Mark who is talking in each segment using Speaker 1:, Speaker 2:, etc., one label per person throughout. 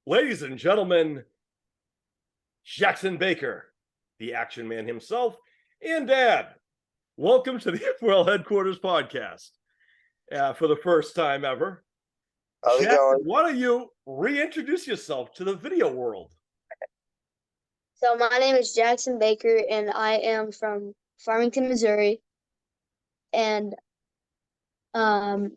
Speaker 1: ladies and gentlemen, Jaxson Baker, the action man himself, and Dad. Welcome to the F4L Headquarters Podcast for the first time ever.
Speaker 2: How's it going?
Speaker 1: Why don't you reintroduce yourself to the video world?
Speaker 3: So my name is Jaxson Baker, and I am from Farmington, Missouri. And
Speaker 2: Where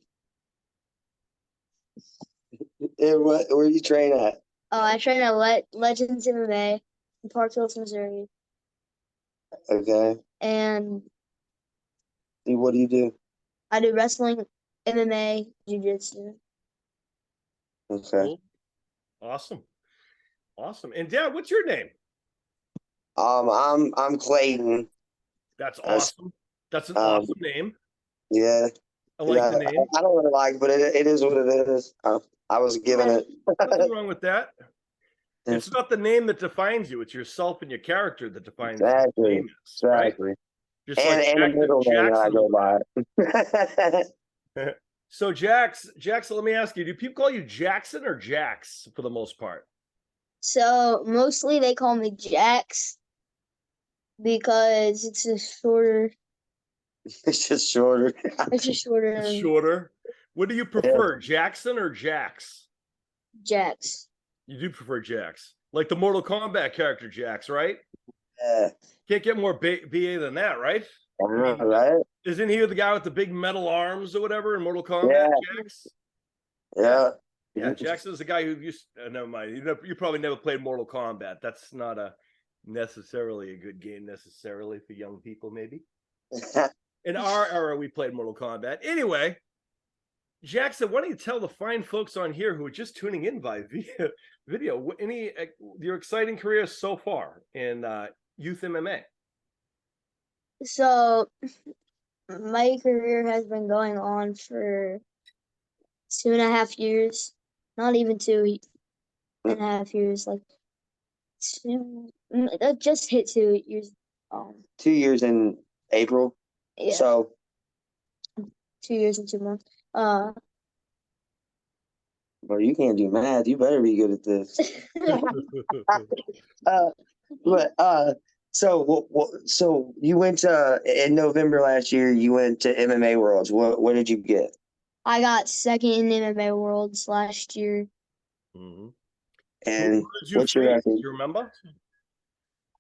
Speaker 2: you train at?
Speaker 3: I train at Legends MMA in Park Hills, Missouri.
Speaker 2: Okay.
Speaker 3: And
Speaker 2: What do you do?
Speaker 3: I do wrestling, MMA, jiu-jitsu.
Speaker 2: Okay.
Speaker 1: Cool. Awesome. And Dad, what's your name?
Speaker 2: I'm Clayton.
Speaker 1: That's awesome. That's an awesome name.
Speaker 2: Yeah.
Speaker 1: I like the name.
Speaker 2: I don't really like it, but it is what it is. I was given it.
Speaker 1: Nothing wrong with that. It's not the name that defines you. It's yourself and your character that defines
Speaker 2: exactly.
Speaker 1: you. Exactly.
Speaker 2: Right?
Speaker 1: Just
Speaker 2: and
Speaker 1: like
Speaker 2: the middle name I go by.
Speaker 1: So Jaxson, let me ask you, do people call you Jaxson or Jax for the most part?
Speaker 3: So mostly they call me Jax because it's just shorter.
Speaker 2: It's just shorter.
Speaker 3: It's just shorter.
Speaker 1: It's shorter. What do you prefer, Jaxson or Jax?
Speaker 3: Jax.
Speaker 1: You do prefer Jax, like the Mortal Kombat character Jax, right?
Speaker 2: Yeah.
Speaker 1: Can't get more BA than that, right?
Speaker 2: I know, right?
Speaker 1: Isn't he the guy with the big metal arms or whatever in Mortal Kombat, Jax?
Speaker 2: Yeah.
Speaker 1: Yeah, Jackson's the guy who used. Never mind. You probably never played Mortal Kombat. That's not necessarily a good game necessarily for young people, maybe. In our era, we played Mortal Kombat. Anyway, Jaxson, why don't you tell the fine folks on here who are just tuning in by video your exciting career so far in youth MMA?
Speaker 3: So my career has been going on for 2.5 years. Not even 2.5 years, like that just hit 2 years.
Speaker 2: 2 years in April.
Speaker 3: Yeah.
Speaker 2: So
Speaker 3: 2 years and 2 months.
Speaker 2: Well, you can't do math. You better be good at this. So you went to in November last year. You went to MMA Worlds. What did you get?
Speaker 3: I got second in MMA Worlds last year.
Speaker 1: Mm-hmm.
Speaker 2: And
Speaker 1: what's your record? Do you remember?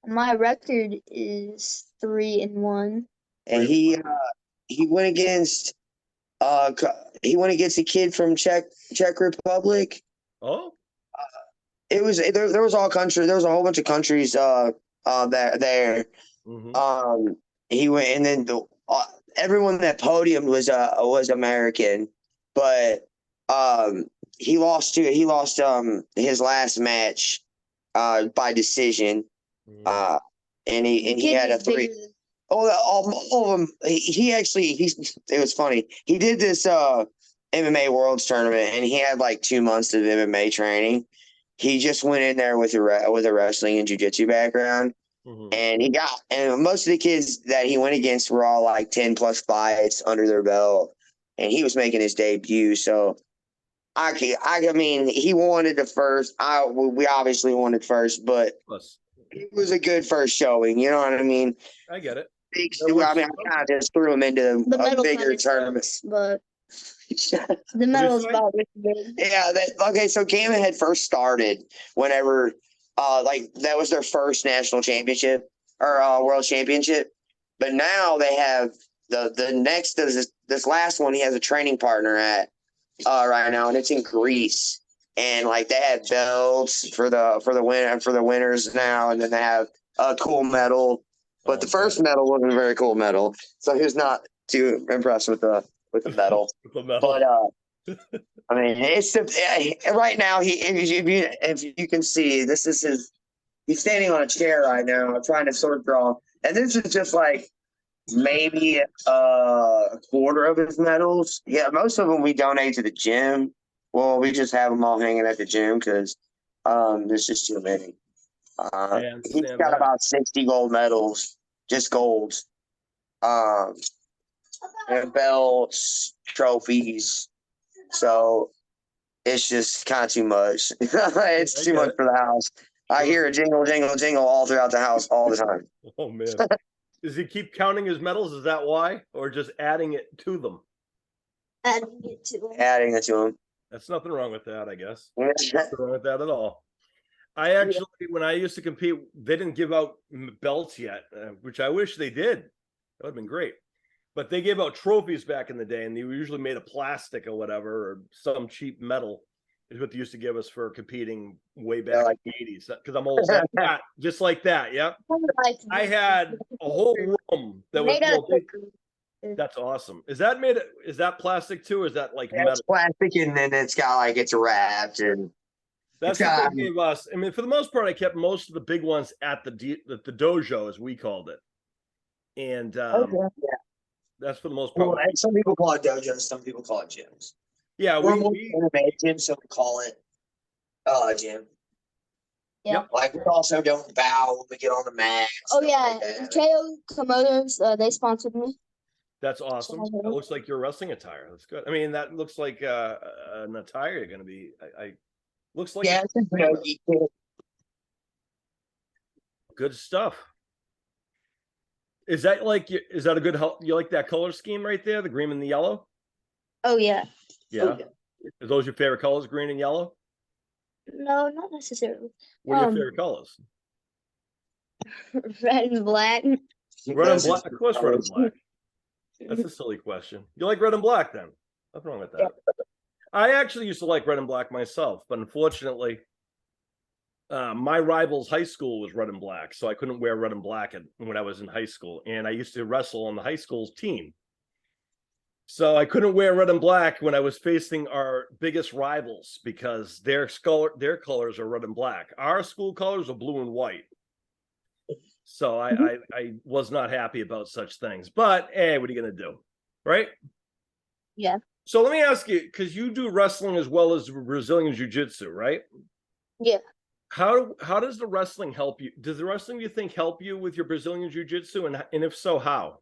Speaker 3: My record is 3-1.
Speaker 2: And he went against a kid from Czech Republic.
Speaker 1: Oh.
Speaker 2: It was there was all countries. There was a whole bunch of countries there.
Speaker 1: Mm-hmm.
Speaker 2: He went, and then everyone that podiumed was American, but he lost his last match by decision.
Speaker 1: Mm-hmm.
Speaker 2: And he had a 3. All of them. It was funny. He did this MMA Worlds tournament, and he had like 2 months of MMA training. He just went in there with a wrestling and jiu-jitsu background.
Speaker 1: Mm-hmm.
Speaker 2: And most of the kids that he went against were all like 10 plus fights under their belt, and he was making his debut. So I mean, he wanted the first. We obviously wanted first, but it was a good first showing. You know what I mean?
Speaker 1: I get it.
Speaker 2: I kind of just threw him into a bigger tournament.
Speaker 3: But the medal's about this big.
Speaker 2: Yeah. Okay. So Gamma had first started whenever, that was their first national championship or world championship. But now they have the next this last one. He has a training partner at right now, and it's in Greece. And like they have belts for the winners now, and then they have a cool medal. But the first medal wasn't a very cool medal, so he was not too impressed with the medal. But I mean, it's right now. If you can see, this is his. He's standing on a chair right now, trying to sword draw, and this is just like maybe a quarter of his medals. Yeah, most of them we donate to the gym. Well, we just have them all hanging at the gym because there's just too many. He's got about 60 gold medals, just golds, and belts, trophies. So it's just kind of too much. It's
Speaker 1: I
Speaker 2: too
Speaker 1: get
Speaker 2: much
Speaker 1: it.
Speaker 2: for the house. I hear a jingle, jingle, jingle all throughout the house all the time.
Speaker 1: Oh man. Does he keep counting his medals? Is that why? Or just adding it to them?
Speaker 3: Adding it to them.
Speaker 2: Adding it to him.
Speaker 1: That's nothing wrong with that, I guess.
Speaker 2: Yeah.
Speaker 1: Nothing wrong with that at all. I actually, when I used to compete, they didn't give out belts yet, which I wish they did. That would have been great. But they gave out trophies back in the day, and they were usually made of plastic or whatever, or some cheap metal is what they used to give us for competing way back in the 80s. Because I'm old, like that, just like that. Yep. I had a whole room that was. That's awesome. Is that plastic too, or is that like metal?
Speaker 2: It's plastic, and then it's got like it's wrapped, and
Speaker 1: that's what they gave us. I mean, for the most part, I kept most of the big ones at the dojo, as we called it, and that's for the most part.
Speaker 2: Well, and some people call it dojos, some people call it gyms.
Speaker 1: Yeah,
Speaker 2: we're more MMA gym, so we call it gym.
Speaker 3: Yeah.
Speaker 2: Like we also don't bow when we get on the mat.
Speaker 3: Oh yeah, like KO Komodos, they sponsored me.
Speaker 1: That's awesome. That looks like your wrestling attire. That's good. I mean, that looks like an attire you're going to be. I looks like good stuff. Is that a good? You like that color scheme right there, the green and the yellow?
Speaker 3: Oh yeah.
Speaker 1: Yeah. Are those your favorite colors, green and yellow?
Speaker 3: No, not necessarily.
Speaker 1: What are your favorite colors?
Speaker 3: Red and black.
Speaker 1: Red and black, of course. Red and black. That's a silly question. You like red and black then? Nothing wrong with that. I actually used to like red and black myself, but unfortunately, my rival's high school was red and black, so I couldn't wear red and black when I was in high school. And I used to wrestle on the high school's team. So I couldn't wear red and black when I was facing our biggest rivals because their colors are red and black. Our school colors are blue and white. So I was not happy about such things. But hey, what are you going to do? Right?
Speaker 3: Yeah.
Speaker 1: So let me ask you, because you do wrestling as well as Brazilian Jiu-Jitsu, right?
Speaker 3: Yeah.
Speaker 1: How does the wrestling help you? Does the wrestling, you think, help you with your Brazilian Jiu-Jitsu? And if so, how?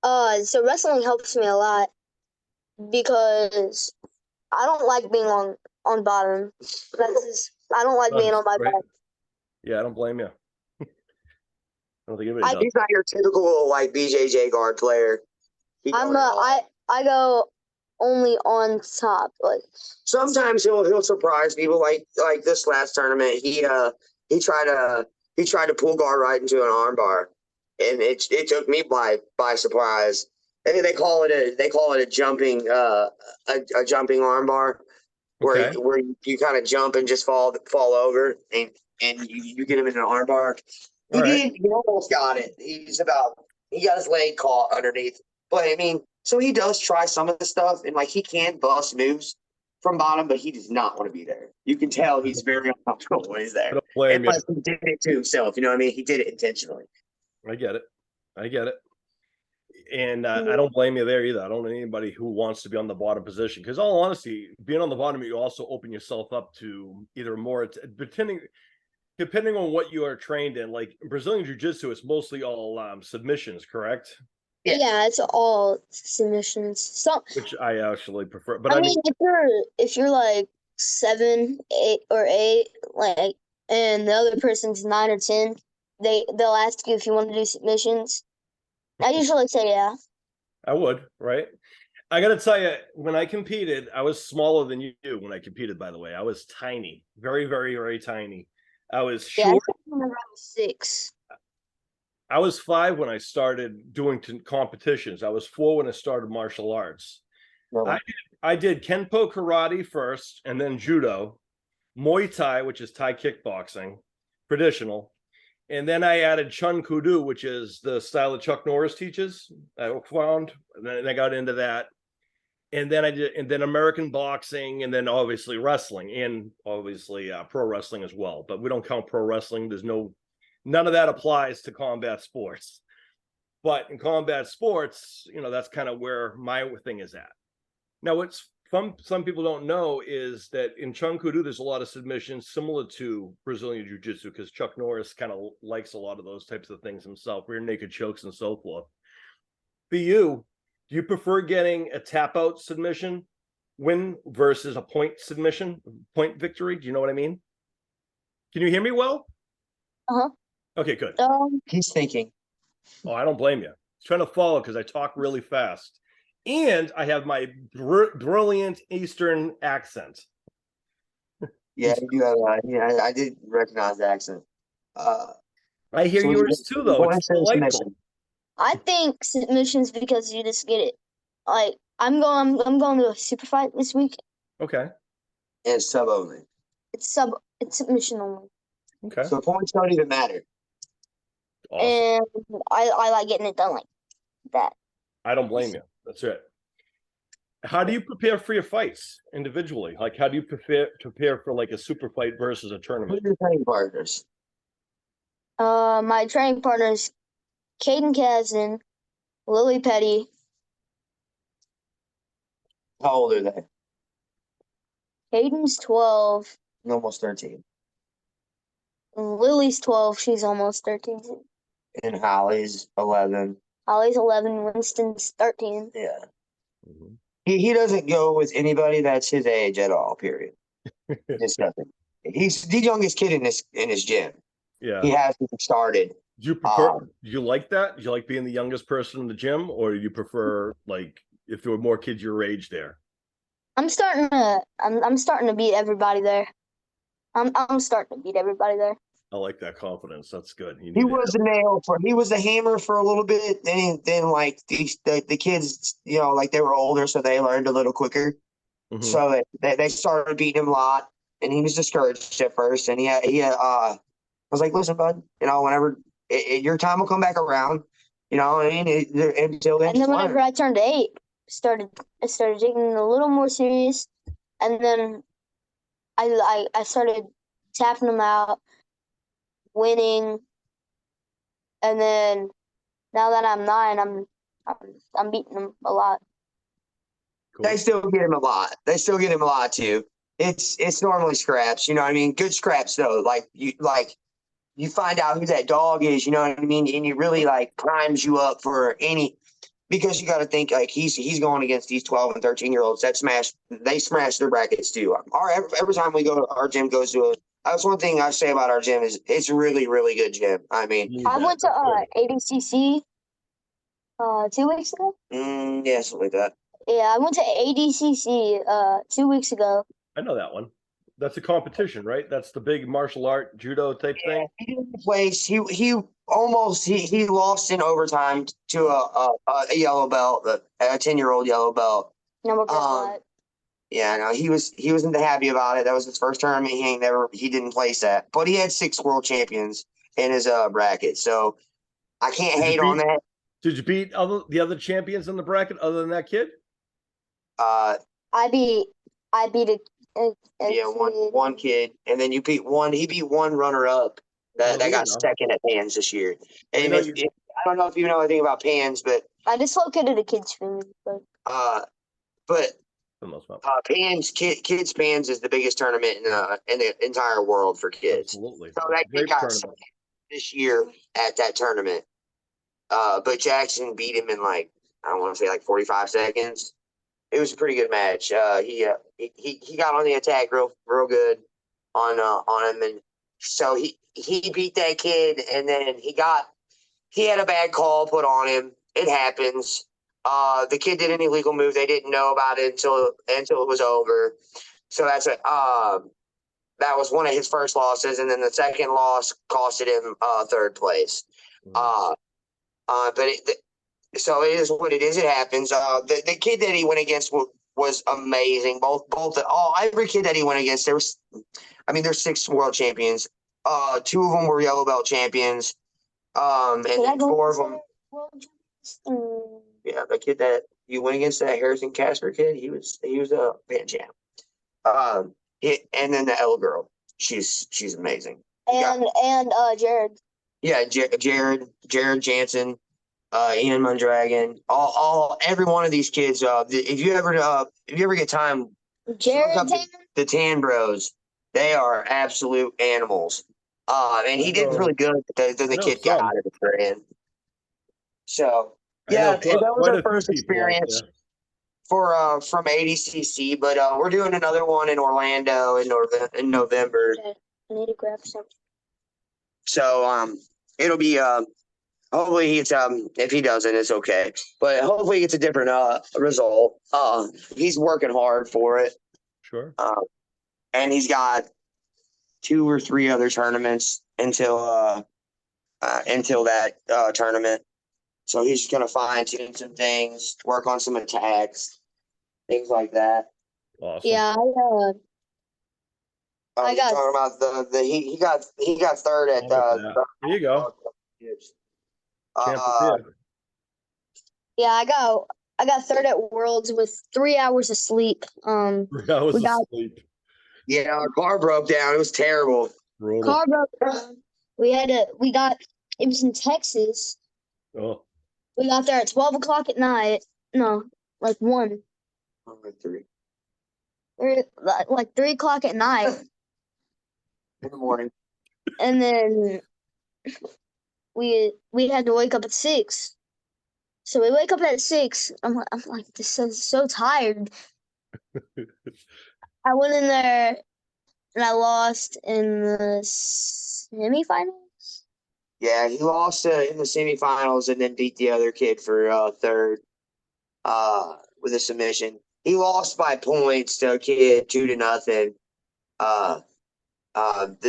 Speaker 3: So wrestling helps me a lot because I don't like being on bottom. I don't like being on my back.
Speaker 1: Yeah, I don't blame you. I don't think anybody does.
Speaker 2: He's not your typical like BJJ guard player.
Speaker 3: I go only on top. Like
Speaker 2: sometimes he'll surprise people. Like this last tournament, he tried to pull guard right into an armbar. And it took me by surprise. And they call it a jumping jumping armbar, where you kind of jump and just fall over, and you get him in an armbar. He almost got it. He got his leg caught underneath. But I mean, so he does try some of the stuff, and like he can bust moves from bottom, but he does not want to be there. You can tell he's very uncomfortable when he's there. Unless he did it to himself, you know what I mean? He did it intentionally.
Speaker 1: I get it. And I don't blame you there either. I don't know anybody who wants to be on the bottom position, because all honesty, being on the bottom, you also open yourself up to either more, depending on what you are trained in. Like Brazilian Jiu-Jitsu, it's mostly all submissions, correct?
Speaker 3: Yeah, it's all submissions.
Speaker 1: Which I actually prefer. But
Speaker 3: I mean, if you're like 7, 8, or 8, like, and the other person's 9 or 10, they'll ask you if you want to do submissions. I usually say yeah.
Speaker 1: I would, right? I got to tell you, when I competed, I was smaller than you when I competed, by the way. I was tiny, very, very, very tiny. I was short.
Speaker 3: Yeah, I think around 6.
Speaker 1: I was 5 when I started doing competitions. I was 4 when I started martial arts. Well, I did Kenpo karate first, and then judo, Muay Thai, which is Thai kickboxing, traditional. And then I added Chun Kudu, which is the style that Chuck Norris teaches. I found, and then I got into that. And then American boxing, and then obviously wrestling, and obviously pro wrestling as well. But we don't count pro wrestling. None of that applies to combat sports. But in combat sports, that's kind of where my thing is at. Now, what's some people don't know is that in Chun Kudu, there's a lot of submissions similar to Brazilian Jiu-Jitsu, because Chuck Norris kind of likes a lot of those types of things himself, rear naked chokes and so forth. For you, do you prefer getting a tap out submission win versus a point submission, point victory? Do you know what I mean? Can you hear me well?
Speaker 3: Uh-huh.
Speaker 1: Okay, good.
Speaker 2: He's thinking.
Speaker 1: Oh, I don't blame you. I was trying to follow because I talk really fast. And I have my brilliant Eastern accent.
Speaker 2: Yeah, you have. I did recognize the accent.
Speaker 1: I hear yours too, though. It's delightful.
Speaker 3: I think submissions because you just get it. Like I'm going to a super fight this week.
Speaker 1: Okay.
Speaker 2: And sub only.
Speaker 3: It's submission only.
Speaker 1: Okay.
Speaker 2: So points don't even matter.
Speaker 1: Awesome.
Speaker 3: And I like getting it done like that.
Speaker 1: I don't blame you. That's it. How do you prepare for your fights individually? Like, how do you prepare for like a super fight versus a tournament?
Speaker 2: Who are your training partners?
Speaker 3: My training partners, Caden Kazan, Lily Petty.
Speaker 2: How old are they?
Speaker 3: Caden's 12.
Speaker 2: Almost 13.
Speaker 3: Lily's 12. She's almost 13.
Speaker 2: And Holly's 11.
Speaker 3: Holly's 11. Winston's 13.
Speaker 2: Yeah.
Speaker 1: Mm-hmm.
Speaker 2: He doesn't go with anybody that's his age at all, period. Just nothing. He's the youngest kid in his gym.
Speaker 1: Yeah.
Speaker 2: He hasn't started.
Speaker 1: Do you prefer? Do you like that? Do you like being the youngest person in the gym, or do you prefer like if there were more kids your age there?
Speaker 3: I'm starting to beat everybody there. I'm starting to beat everybody there.
Speaker 1: I like that confidence. That's good.
Speaker 2: He was the hammer for a little bit. Then like the kids, like they were older, so they learned a little quicker. Mm-hmm. So they started beating him a lot, and he was discouraged at first. And I was like, listen, bud, whenever your time will come back around, I mean, until then.
Speaker 3: And then whenever I turned 8, I started taking it a little more serious, and then I started tapping them out, winning, and then now that I'm 9, I'm beating them a lot.
Speaker 2: Cool. They still get him a lot. They still get him a lot too. It's normally scraps, you know what I mean? Good scraps though. You find out who that dog is, you know what I mean? And it really primes you up for because you got to think he's going against these 12 and 13-year-olds they smash their brackets too. Every time we go, our gym goes to that's one thing I say about our gym is it's a really, really good gym. I mean,
Speaker 3: I went to ADCC 2 weeks ago.
Speaker 2: Yeah, something like that.
Speaker 3: Yeah, I went to ADCC 2 weeks ago.
Speaker 1: I know that one. That's a competition, right? That's the big martial art judo type thing.
Speaker 2: He didn't place. He lost in overtime to a yellow belt, a 10-year-old yellow belt. Yeah, no, he wasn't happy about it. That was his first tournament. He didn't place that, but he had 6 world champions in his bracket, so I can't hate on that.
Speaker 1: Did you beat the other champions in the bracket other than that kid?
Speaker 3: I beat
Speaker 2: one kid, and then you beat one. He beat one runner up that got second at Pans this year. And I don't know if you know anything about Pans, but
Speaker 3: I dislocated a kid's finger.
Speaker 2: But Pans kids Pans is the biggest tournament in the entire world for kids.
Speaker 1: Absolutely.
Speaker 2: So that kid got second this year at that tournament. But Jackson beat him in I want to say 45 seconds. It was a pretty good match. He got on the attack real good on him, and so he beat that kid, and then he had a bad call put on him. It happens. The kid did an illegal move. They didn't know about it until it was over. So that was one of his first losses, and then the second loss costed him third place. So it is what it is. It happens. The kid that he went against was amazing. Every kid that he went against, there's 6 world champions. 2 of them were yellow belt champions. And then 4 of them. Yeah, the kid that you went against, that Harrison Casper kid, he was a fan champ. And then the L girl, she's amazing.
Speaker 3: And Jared. Yeah,
Speaker 2: Jared Jansen. Ian Mondragon, every one of these kids. If you ever get time,
Speaker 3: Jared
Speaker 2: the Tan Bros, they are absolute animals. And he did really good. Then the kid got out of the brand. So yeah, that was our first experience. from ADCC, but we're doing another one in Orlando in November.
Speaker 3: Okay, I need to grab something.
Speaker 2: So it'll be hopefully he gets if he doesn't, it's okay. But hopefully he gets a different result. He's working hard for it.
Speaker 1: Sure.
Speaker 2: And he's got 2 or 3 other tournaments until that tournament. So he's just gonna fine tune some things, work on some attacks, things like that.
Speaker 1: Awesome.
Speaker 3: Yeah, I got
Speaker 2: talking about he got third at
Speaker 1: there you go.
Speaker 3: Yeah, I got third at Worlds with 3 hours of sleep.
Speaker 1: 3 hours of sleep.
Speaker 2: Yeah, our car broke down. It was terrible.
Speaker 3: Car broke down. It was in Texas.
Speaker 1: Oh.
Speaker 3: We got there at 12 o'clock at night. No, like 1.
Speaker 2: Like 3.
Speaker 3: Like 3 o'clock at night.
Speaker 2: In the morning.
Speaker 3: And then we had to wake up at 6. So we wake up at 6. I'm like, this is so tired. I went in there and I lost in the semifinals.
Speaker 2: Yeah, he lost in the semifinals and then beat the other kid for third with a submission. He lost by points to a kid 2-0.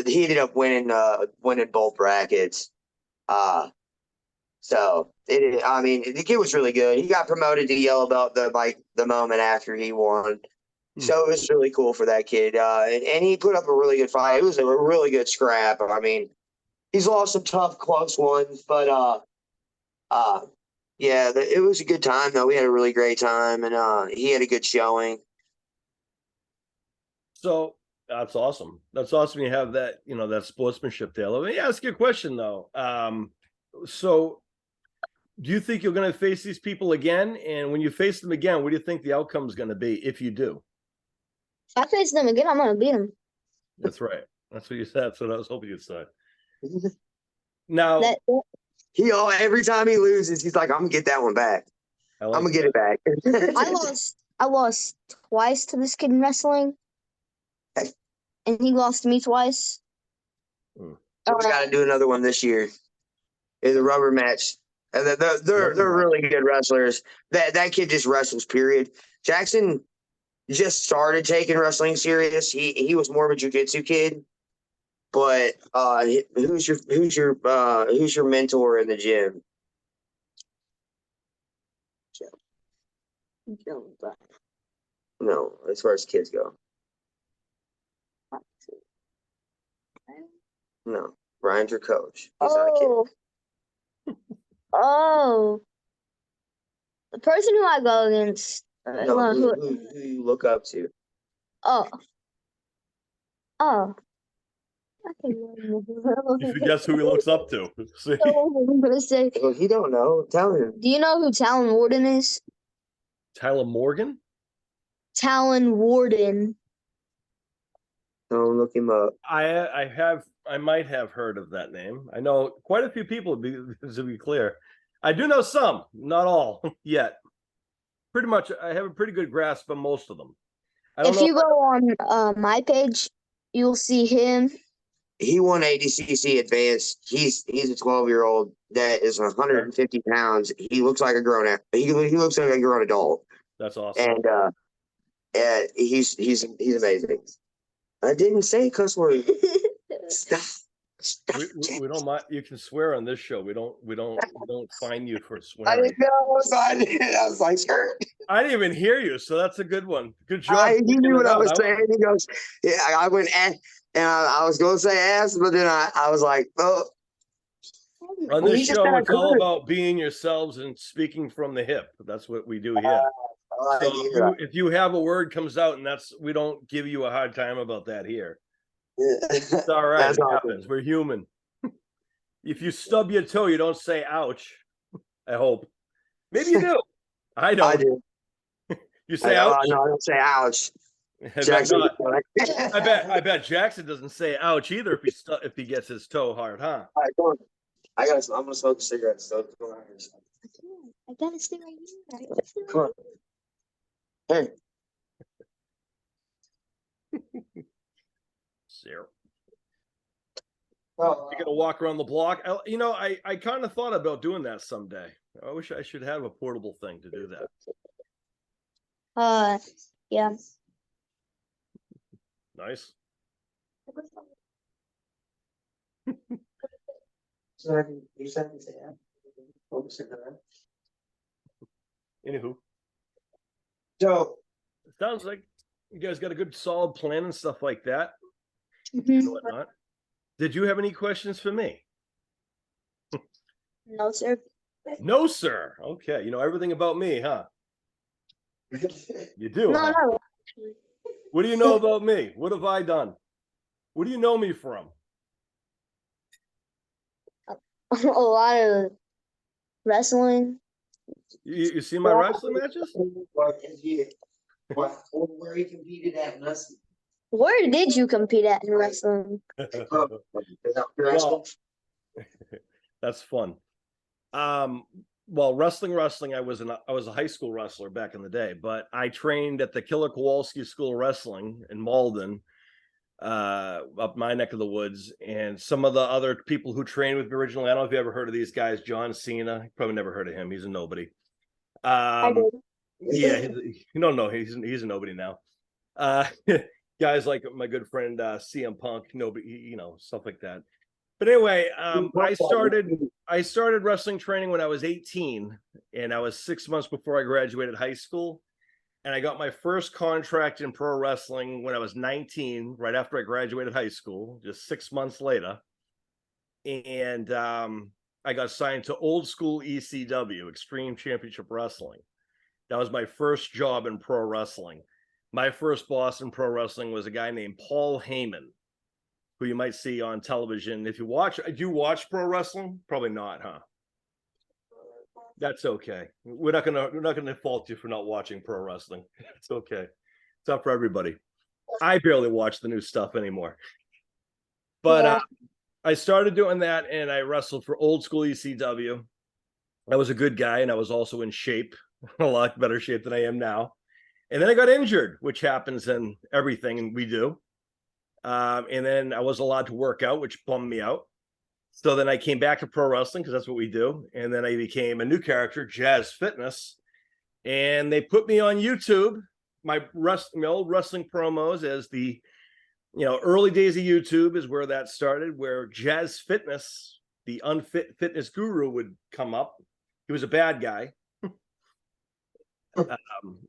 Speaker 2: He ended up winning both brackets. So the kid was really good. He got promoted to yellow belt the moment after he won. So it was really cool for that kid. And he put up a really good fight. It was a really good scrap. I mean, he's lost some tough, close ones, but yeah, it was a good time though. We had a really great time, and he had a good showing.
Speaker 1: So that's awesome. That's awesome. You have that, that sportsmanship there. Let me ask you a question though. So do you think you're going to face these people again? And when you face them again, what do you think the outcome is going to be if you do?
Speaker 3: If I face them again, I'm going to beat them.
Speaker 1: That's right. That's what you said. That's what I was hoping you'd say. Now,
Speaker 2: every time he loses, he's like, I'm going to get that one back. I'm going to get it back.
Speaker 3: I lost twice to this kid in wrestling. And he lost to me twice.
Speaker 2: We got to do another one this year. It's a rubber match. And they're really good wrestlers. That kid just wrestles, period. Jaxson just started taking wrestling serious. He was more of a jiu-jitsu kid. But who's your mentor in the gym? No, as far as kids go. No, Ryan's your coach. He's not a kid.
Speaker 3: Oh, the person who I go against.
Speaker 2: No, who you look up to?
Speaker 3: Oh.
Speaker 1: You should guess who he looks up to. See?
Speaker 3: I'm gonna say.
Speaker 2: Well, he don't know. Tell him.
Speaker 3: Do you know who Talon Warden is?
Speaker 1: Tyler Morgan?
Speaker 3: Talon Warden.
Speaker 2: Don't look him up.
Speaker 1: I might have heard of that name. I know quite a few people, to be clear. I do know some, not all yet. Pretty much, I have a pretty good grasp of most of them.
Speaker 3: If you go on my page, you'll see him.
Speaker 2: He won ADCC Advanced. He's a 12-year-old that is 150 pounds. He looks like a grown he looks like a grown adult.
Speaker 1: That's awesome.
Speaker 2: And he's amazing. I didn't say cuss word. Stop.
Speaker 1: We don't mind. You can swear on this show. We don't fine you for swearing.
Speaker 2: I didn't know. So I was like, sure.
Speaker 1: I didn't even hear you, so that's a good one. Good job.
Speaker 2: He knew what I was saying. He goes, yeah. I went and I was going to say ass, but then I was like, oh.
Speaker 1: On this show, it's all about being yourselves and speaking from the hip. That's what we do here. So if you have a word comes out, and we don't give you a hard time about that here. It's all right. It happens. We're human. If you stub your toe, you don't say ouch. I hope. Maybe you do. I don't.
Speaker 2: I do.
Speaker 1: You say ouch?
Speaker 2: No, I don't say ouch.
Speaker 1: I bet Jaxson doesn't say ouch either if he gets his toe hard, huh?
Speaker 2: All right, go on. I'm gonna smoke a cigarette. So
Speaker 3: I gotta stay right here.
Speaker 2: Come on.
Speaker 1: Zero.
Speaker 2: Well,
Speaker 1: You're gonna walk around the block. I kind of thought about doing that someday. I wish I should have a portable thing to do that.
Speaker 3: Yeah.
Speaker 1: Nice. Anywho,
Speaker 2: So,
Speaker 1: it sounds like you guys got a good solid plan and stuff like that and
Speaker 3: Mhm.
Speaker 1: whatnot. Did you have any questions for me?
Speaker 3: No, sir.
Speaker 1: No, sir. Okay, you know everything about me, huh? You do.
Speaker 3: No,
Speaker 1: huh?
Speaker 3: no.
Speaker 1: What do you know about me? What have I done? What do you know me from?
Speaker 3: A lot of wrestling.
Speaker 1: You see my wrestling matches?
Speaker 2: where he competed at wrestling?
Speaker 3: Where did you compete at in wrestling?
Speaker 1: Well, that's fun. Well, wrestling. I was a high school wrestler back in the day, but I trained at the Killer Kowalski School of Wrestling in Malden, up my neck of the woods. And some of the other people who trained with me originally, I don't know if you ever heard of these guys. John Cena, you probably never heard of him. He's a nobody.
Speaker 3: I did.
Speaker 1: Yeah, you don't know. He's a nobody now. Guys like my good friend CM Punk, nobody, stuff like that. But anyway, I started wrestling training when I was 18, and I was 6 months before I graduated high school. And I got my first contract in pro wrestling when I was 19, right after I graduated high school, just 6 months later. And I got signed to old school ECW, Extreme Championship Wrestling. That was my first job in pro wrestling. My first boss in pro wrestling was a guy named Paul Heyman, who you might see on television. If you watch, do you watch pro wrestling? Probably not, huh? That's okay. We're not gonna fault you for not watching pro wrestling. It's okay. It's not for everybody. I barely watch the new stuff anymore. But I started doing that, and I wrestled for old school ECW. I was a good guy, and I was also in shape, a lot better shape than I am now. And then I got injured, which happens in everything we do. And then I was allowed to work out, which bummed me out. So then I came back to pro wrestling because that's what we do. And then I became a new character, Jazz Fitness. And they put me on YouTube, my old wrestling promos as the, early days of YouTube is where that started, where Jazz Fitness, the unfit fitness guru, would come up. He was a bad guy.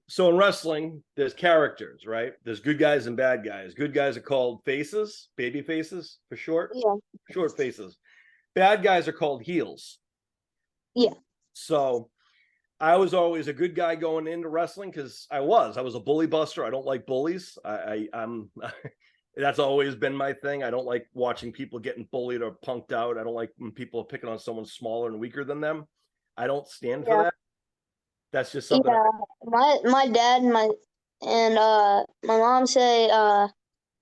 Speaker 1: So in wrestling, there's characters, right? There's good guys and bad guys. Good guys are called faces, baby faces for short.
Speaker 3: Yeah.
Speaker 1: Short faces. Bad guys are called heels.
Speaker 3: Yeah.
Speaker 1: So I was always a good guy going into wrestling because I was a bully buster. I don't like bullies. I'm that's always been my thing. I don't like watching people getting bullied or punked out. I don't like when people are picking on someone smaller and weaker than them. I don't stand for that. That's just something.
Speaker 3: Yeah, my dad and my mom say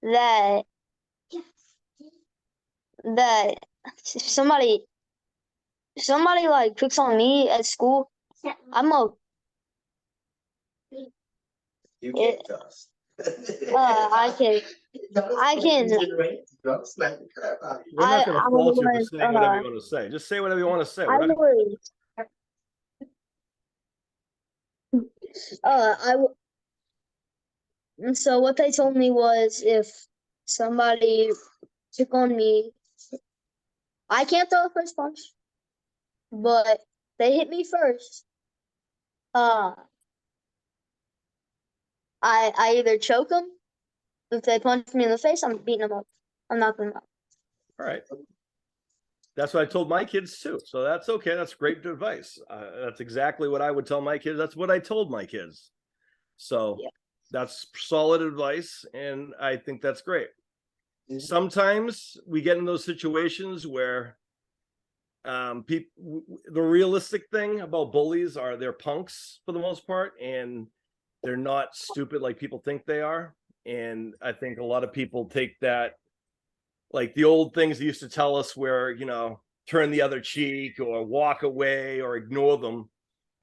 Speaker 3: that if somebody like picks on me at school,
Speaker 2: you can't cuss.
Speaker 3: I can.
Speaker 2: Smack the crap out of you.
Speaker 1: We're not going to fault you for saying whatever you want to say. Just say whatever you want to say.
Speaker 3: So what they told me was if somebody took on me, I can't throw a first punch, but they hit me first. I either choke them. If they punch me in the face, I'm beating them up. I'm knocking them out.
Speaker 1: All right. That's what I told my kids too. So that's okay. That's great advice. That's exactly what I would tell my kids. That's what I told my kids. So that's solid advice. And I think that's great. Mm-hmm. Sometimes we get in those situations where the realistic thing about bullies are they're punks for the most part, and they're not stupid like people think they are. And I think a lot of people take that, like the old things they used to tell us where, turn the other cheek or walk away or ignore them.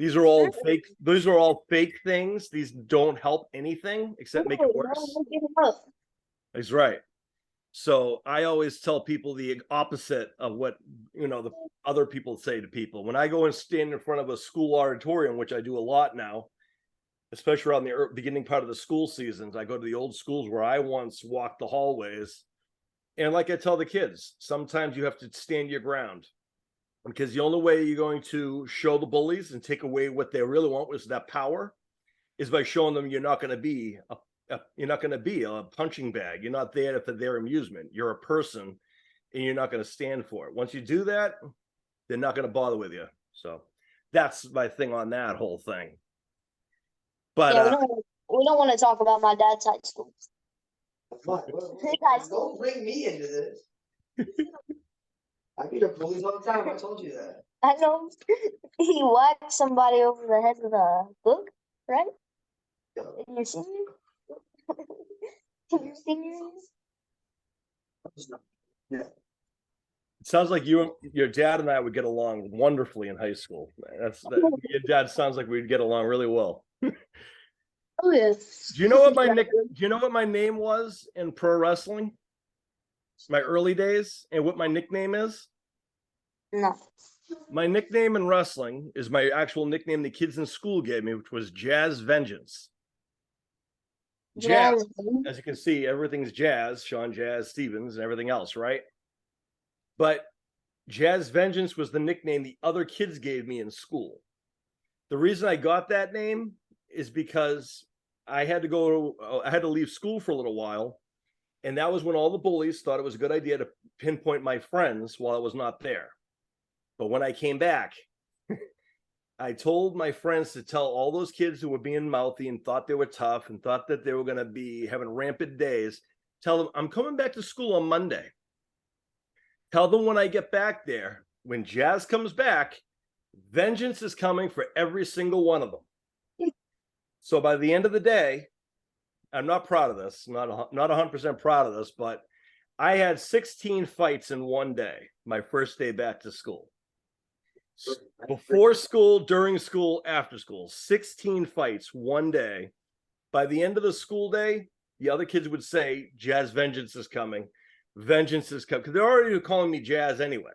Speaker 1: These are all fake. These are all fake things. These don't help anything except make it worse. He's right. So I always tell people the opposite of what, the other people say to people. When I go and stand in front of a school auditorium, which I do a lot now, especially around the beginning part of the school seasons, I go to the old schools where I once walked the hallways. And like I tell the kids, sometimes you have to stand your ground, because the only way you're going to show the bullies and take away what they really want, was that power, is by showing them you're not going to be a punching bag. You're not there for their amusement. You're a person, and you're not going to stand for it. Once you do that, they're not going to bother with you. So that's my thing on that whole thing. But
Speaker 3: yeah, we don't want to talk about my dad's high school.
Speaker 2: Don't bring me into this. I beat up bullies all the time. I told you that.
Speaker 3: I know. He whacked somebody over the head with a book, right? In your senior? In your senior year?
Speaker 2: Yeah.
Speaker 1: it sounds like your dad and I would get along wonderfully in high school. Your dad sounds like we'd get along really well.
Speaker 3: Oh yes.
Speaker 1: Do you know what my name was in pro wrestling? My early days, and what my nickname is?
Speaker 3: No.
Speaker 1: My nickname in wrestling is my actual nickname the kids in school gave me, which was Jazz Vengeance. Jazz, as you can see, everything's Jazz, Sean Jazz Stevens, and everything else, right? But Jazz Vengeance was the nickname the other kids gave me in school. The reason I got that name is because I had to leave school for a little while, and that was when all the bullies thought it was a good idea to pinpoint my friends while I was not there. But when I came back, I told my friends to tell all those kids who were being mouthy and thought they were tough and thought that they were going to be having rampant days, tell them, I'm coming back to school on Monday. Tell them when I get back there, when Jazz comes back, vengeance is coming for every single one of them. So by the end of the day, I'm not proud of this, not 100% proud of this, but I had 16 fights in one day, my first day back to school. Before school, during school, after school, 16 fights one day. By the end of the school day, the other kids would say, Jazz Vengeance is coming. Vengeance is coming. Because they're already calling me Jazz anyway.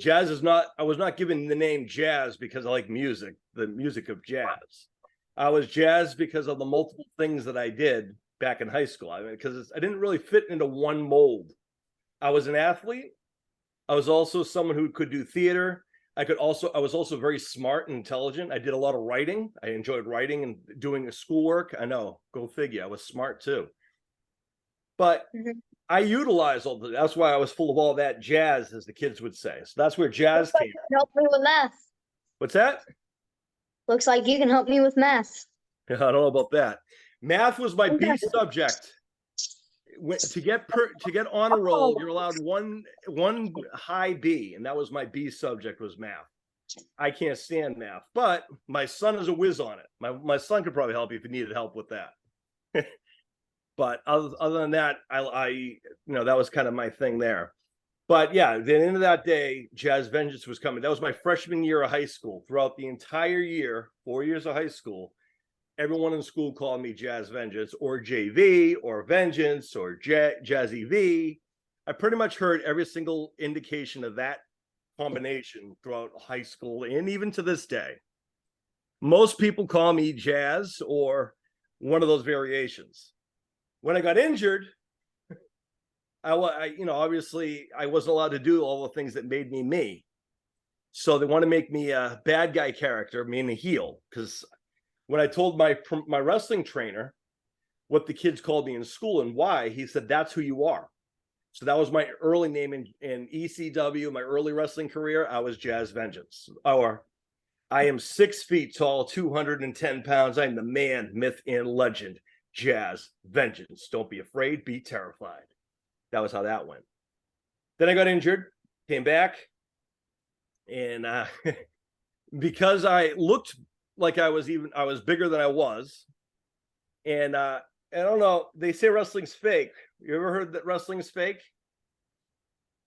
Speaker 1: I was not given the name Jazz because I like music, the music of jazz. I was Jazz because of the multiple things that I did back in high school. I mean, because I didn't really fit into one mold. I was an athlete. I was also someone who could do theater. I was also very smart and intelligent. I did a lot of writing. I enjoyed writing and doing schoolwork. I know, go figure. I was smart too. But I utilized all that. That's why I was full of all that jazz, as the kids would say. So that's where jazz came from.
Speaker 3: Help me with math.
Speaker 1: What's that?
Speaker 3: Looks like you can help me with math.
Speaker 1: I don't know about that. Math was my B subject. To get on a roll, you're allowed one high B, and that was my B subject, was math. I can't stand math, but my son is a whiz on it. My son could probably help you if you needed help with that. But other than that, I that was kind of my thing there. But yeah, the end of that day, Jazz Vengeance was coming. That was my freshman year of high school. Throughout the entire year, 4 years of high school, everyone in school called me Jazz Vengeance, or JV, or Vengeance, or Jazzy V. I pretty much heard every single indication of that combination throughout high school, and even to this day. Most people call me Jazz or one of those variations. When I got injured, obviously I wasn't allowed to do all the things that made me me. So they want to make me a bad guy character, meaning a heel, because when I told my wrestling trainer what the kids called me in school and why, he said, that's who you are. So that was my early name in ECW, my early wrestling career. I was Jazz Vengeance. Or I am 6 feet tall, 210 pounds. I'm the man, myth, and legend, Jazz Vengeance. Don't be afraid, be terrified. That was how that went. Then I got injured, came back, and because I looked like I was bigger than I was. And I don't know, they say wrestling's fake. You ever heard that wrestling's fake?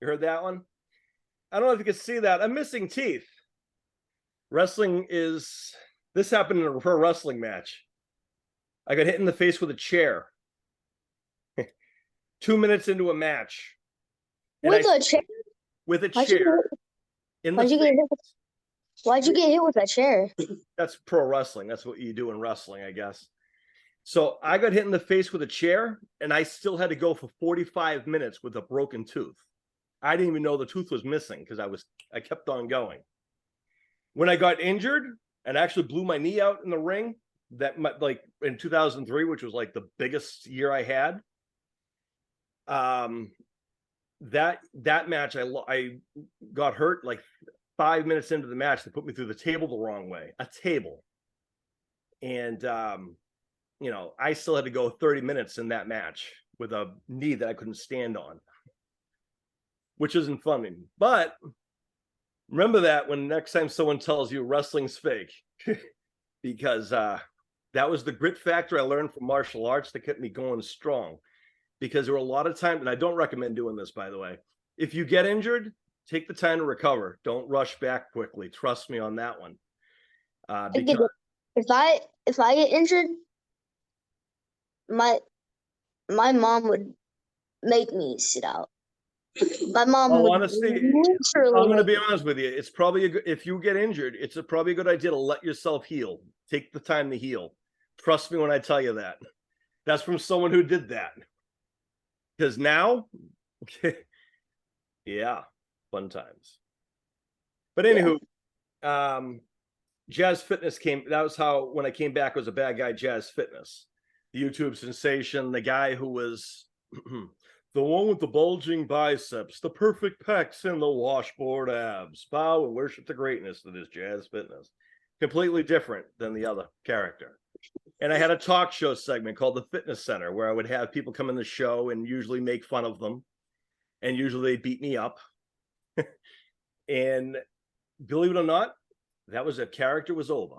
Speaker 1: You heard that one? I don't know if you can see that. I'm missing teeth. Wrestling this happened in a pro wrestling match. I got hit in the face with a chair. 2 minutes into a match.
Speaker 3: With a chair?
Speaker 1: With a
Speaker 3: Why'd you
Speaker 1: chair.
Speaker 3: Why'd you get hit with that chair?
Speaker 1: That's pro wrestling. That's what you do in wrestling, I guess. So I got hit in the face with a chair, and I still had to go for 45 minutes with a broken tooth. I didn't even know the tooth was missing because I kept on going. When I got injured and actually blew my knee out in the ring, like in 2003, which was like the biggest year I had. That match, I got hurt like 5 minutes into the match. They put me through the table the wrong way, a table. And, I still had to go 30 minutes in that match with a knee that I couldn't stand on, which isn't funny. But remember that when next time someone tells you wrestling's fake, because that was the grit factor I learned from martial arts that kept me going strong. Because there were a lot of times, and I don't recommend doing this, by the way. If you get injured, take the time to recover. Don't rush back quickly. Trust me on that one. Because
Speaker 3: if I get injured, my mom would make me sit out. My mom would
Speaker 1: honestly, I'm going to be honest with you. It's probably if you get injured, it's probably a good idea to let yourself heal. Take the time to heal. Trust me when I tell you that. That's from someone who did that. Because now, yeah, fun times. But anywho, Jazz Fitness that was how, when I came back, was a bad guy, Jazz Fitness. The YouTube sensation, the guy who was the one with the bulging biceps, the perfect pecs, and the washboard abs. Bow and worship the greatness that is Jazz Fitness. Completely different than the other character. And I had a talk show segment called The Fitness Center, where I would have people come in the show and usually make fun of them. And usually they beat me up. And believe it or not, that was a character was over.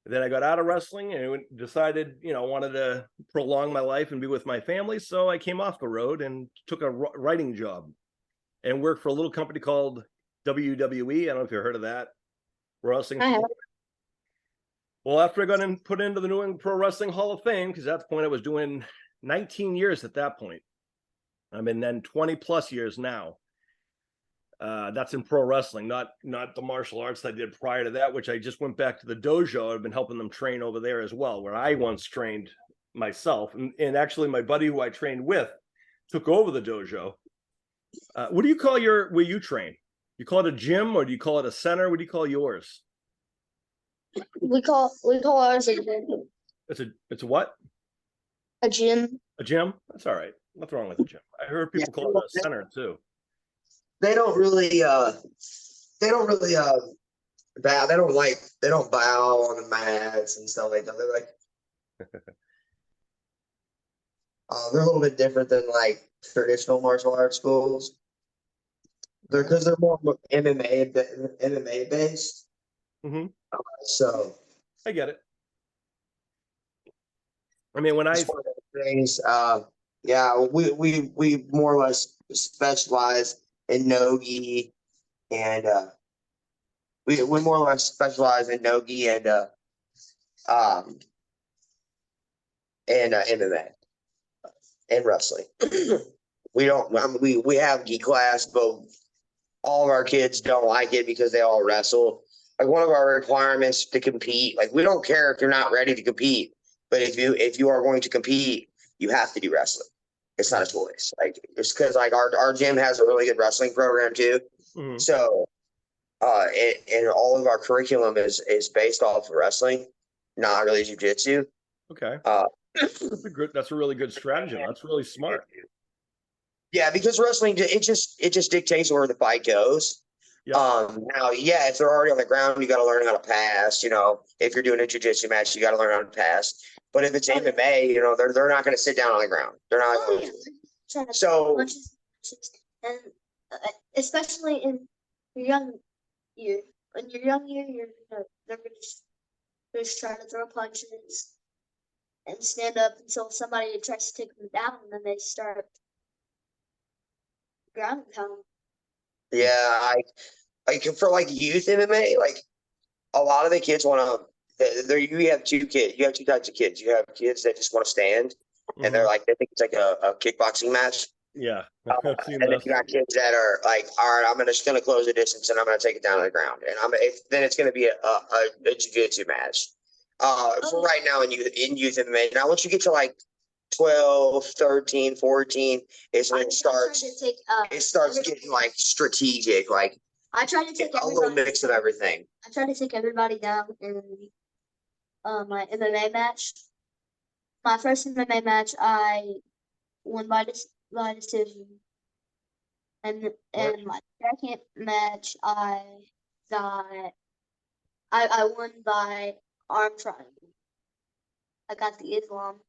Speaker 1: Then I got out of wrestling and decided, I wanted to prolong my life and be with my family. So I came off the road and took a writing job and worked for a little company called WWE. I don't know if you heard of that. Wrestling. Well, after I got put into the New England Pro Wrestling Hall of Fame, because at that point I was doing 19 years at that point. I'm in then 20 plus years now. That's in pro wrestling, not the martial arts that I did prior to that, which I just went back to the dojo. I've been helping them train over there as well, where I once trained myself. And actually my buddy who I trained with took over the dojo. What do you call where you train? You call it a gym, or do you call it a center? What do you call yours?
Speaker 3: We call ours a gym.
Speaker 1: It's a what?
Speaker 3: A gym.
Speaker 1: A gym? That's all right. Nothing wrong with a gym. I heard people call it a center too.
Speaker 2: They don't really bow. They don't bow on the mats and stuff like that. They're like they're a little bit different than like traditional martial arts schools. They're more MMA based.
Speaker 1: Mm-hmm.
Speaker 2: So
Speaker 1: I get it. I mean, when we more or less specialize in no-gi, and we more or less specialize in no-gi and MMA and wrestling. We have gi class, but all of our kids don't like it because they all wrestle. Like, one of our requirements to compete, like, we don't care if you're not ready to compete, but if you are going to compete, you have to do wrestling. It's not a choice. Like, it's because like our gym has a really good wrestling program too. Mm-hmm. So and all of our curriculum is based off of wrestling, not really jiu-jitsu. Okay. That's a really good strategy. That's really smart.
Speaker 2: Yeah, because wrestling, it just dictates where the fight goes. Yep. Now, if they're already on the ground, you got to learn how to pass. If you're doing a jiu-jitsu match, you got to learn how to pass. But if it's MMA, they're not going to sit down on the ground. They're not going to. So,
Speaker 3: and especially in your young year, when you're young year, they're just trying to throw punches and stand up until somebody tries to take them down, and then they start ground pound.
Speaker 2: Yeah, like for like youth MMA, like a lot of the kids want to. There, you have two kids. You have two types of kids. You have kids that just want to stand, and they're like, they think it's like a kickboxing match.
Speaker 1: Yeah, I've seen
Speaker 2: And then
Speaker 1: this.
Speaker 2: you got kids that are like, all right, I'm just going to close the distance and I'm going to take it down to the ground. And then it's going to be a jiu-jitsu match. For right now in youth MMA. Now, once you get to like 12, 13, 14, is when it starts getting like strategic, like
Speaker 3: I tried to take
Speaker 2: a little mix of everything.
Speaker 3: I tried to take everybody down in my MMA match. My first MMA match, I won by decision. And my second match, I won by arm triangle. I got the Islam.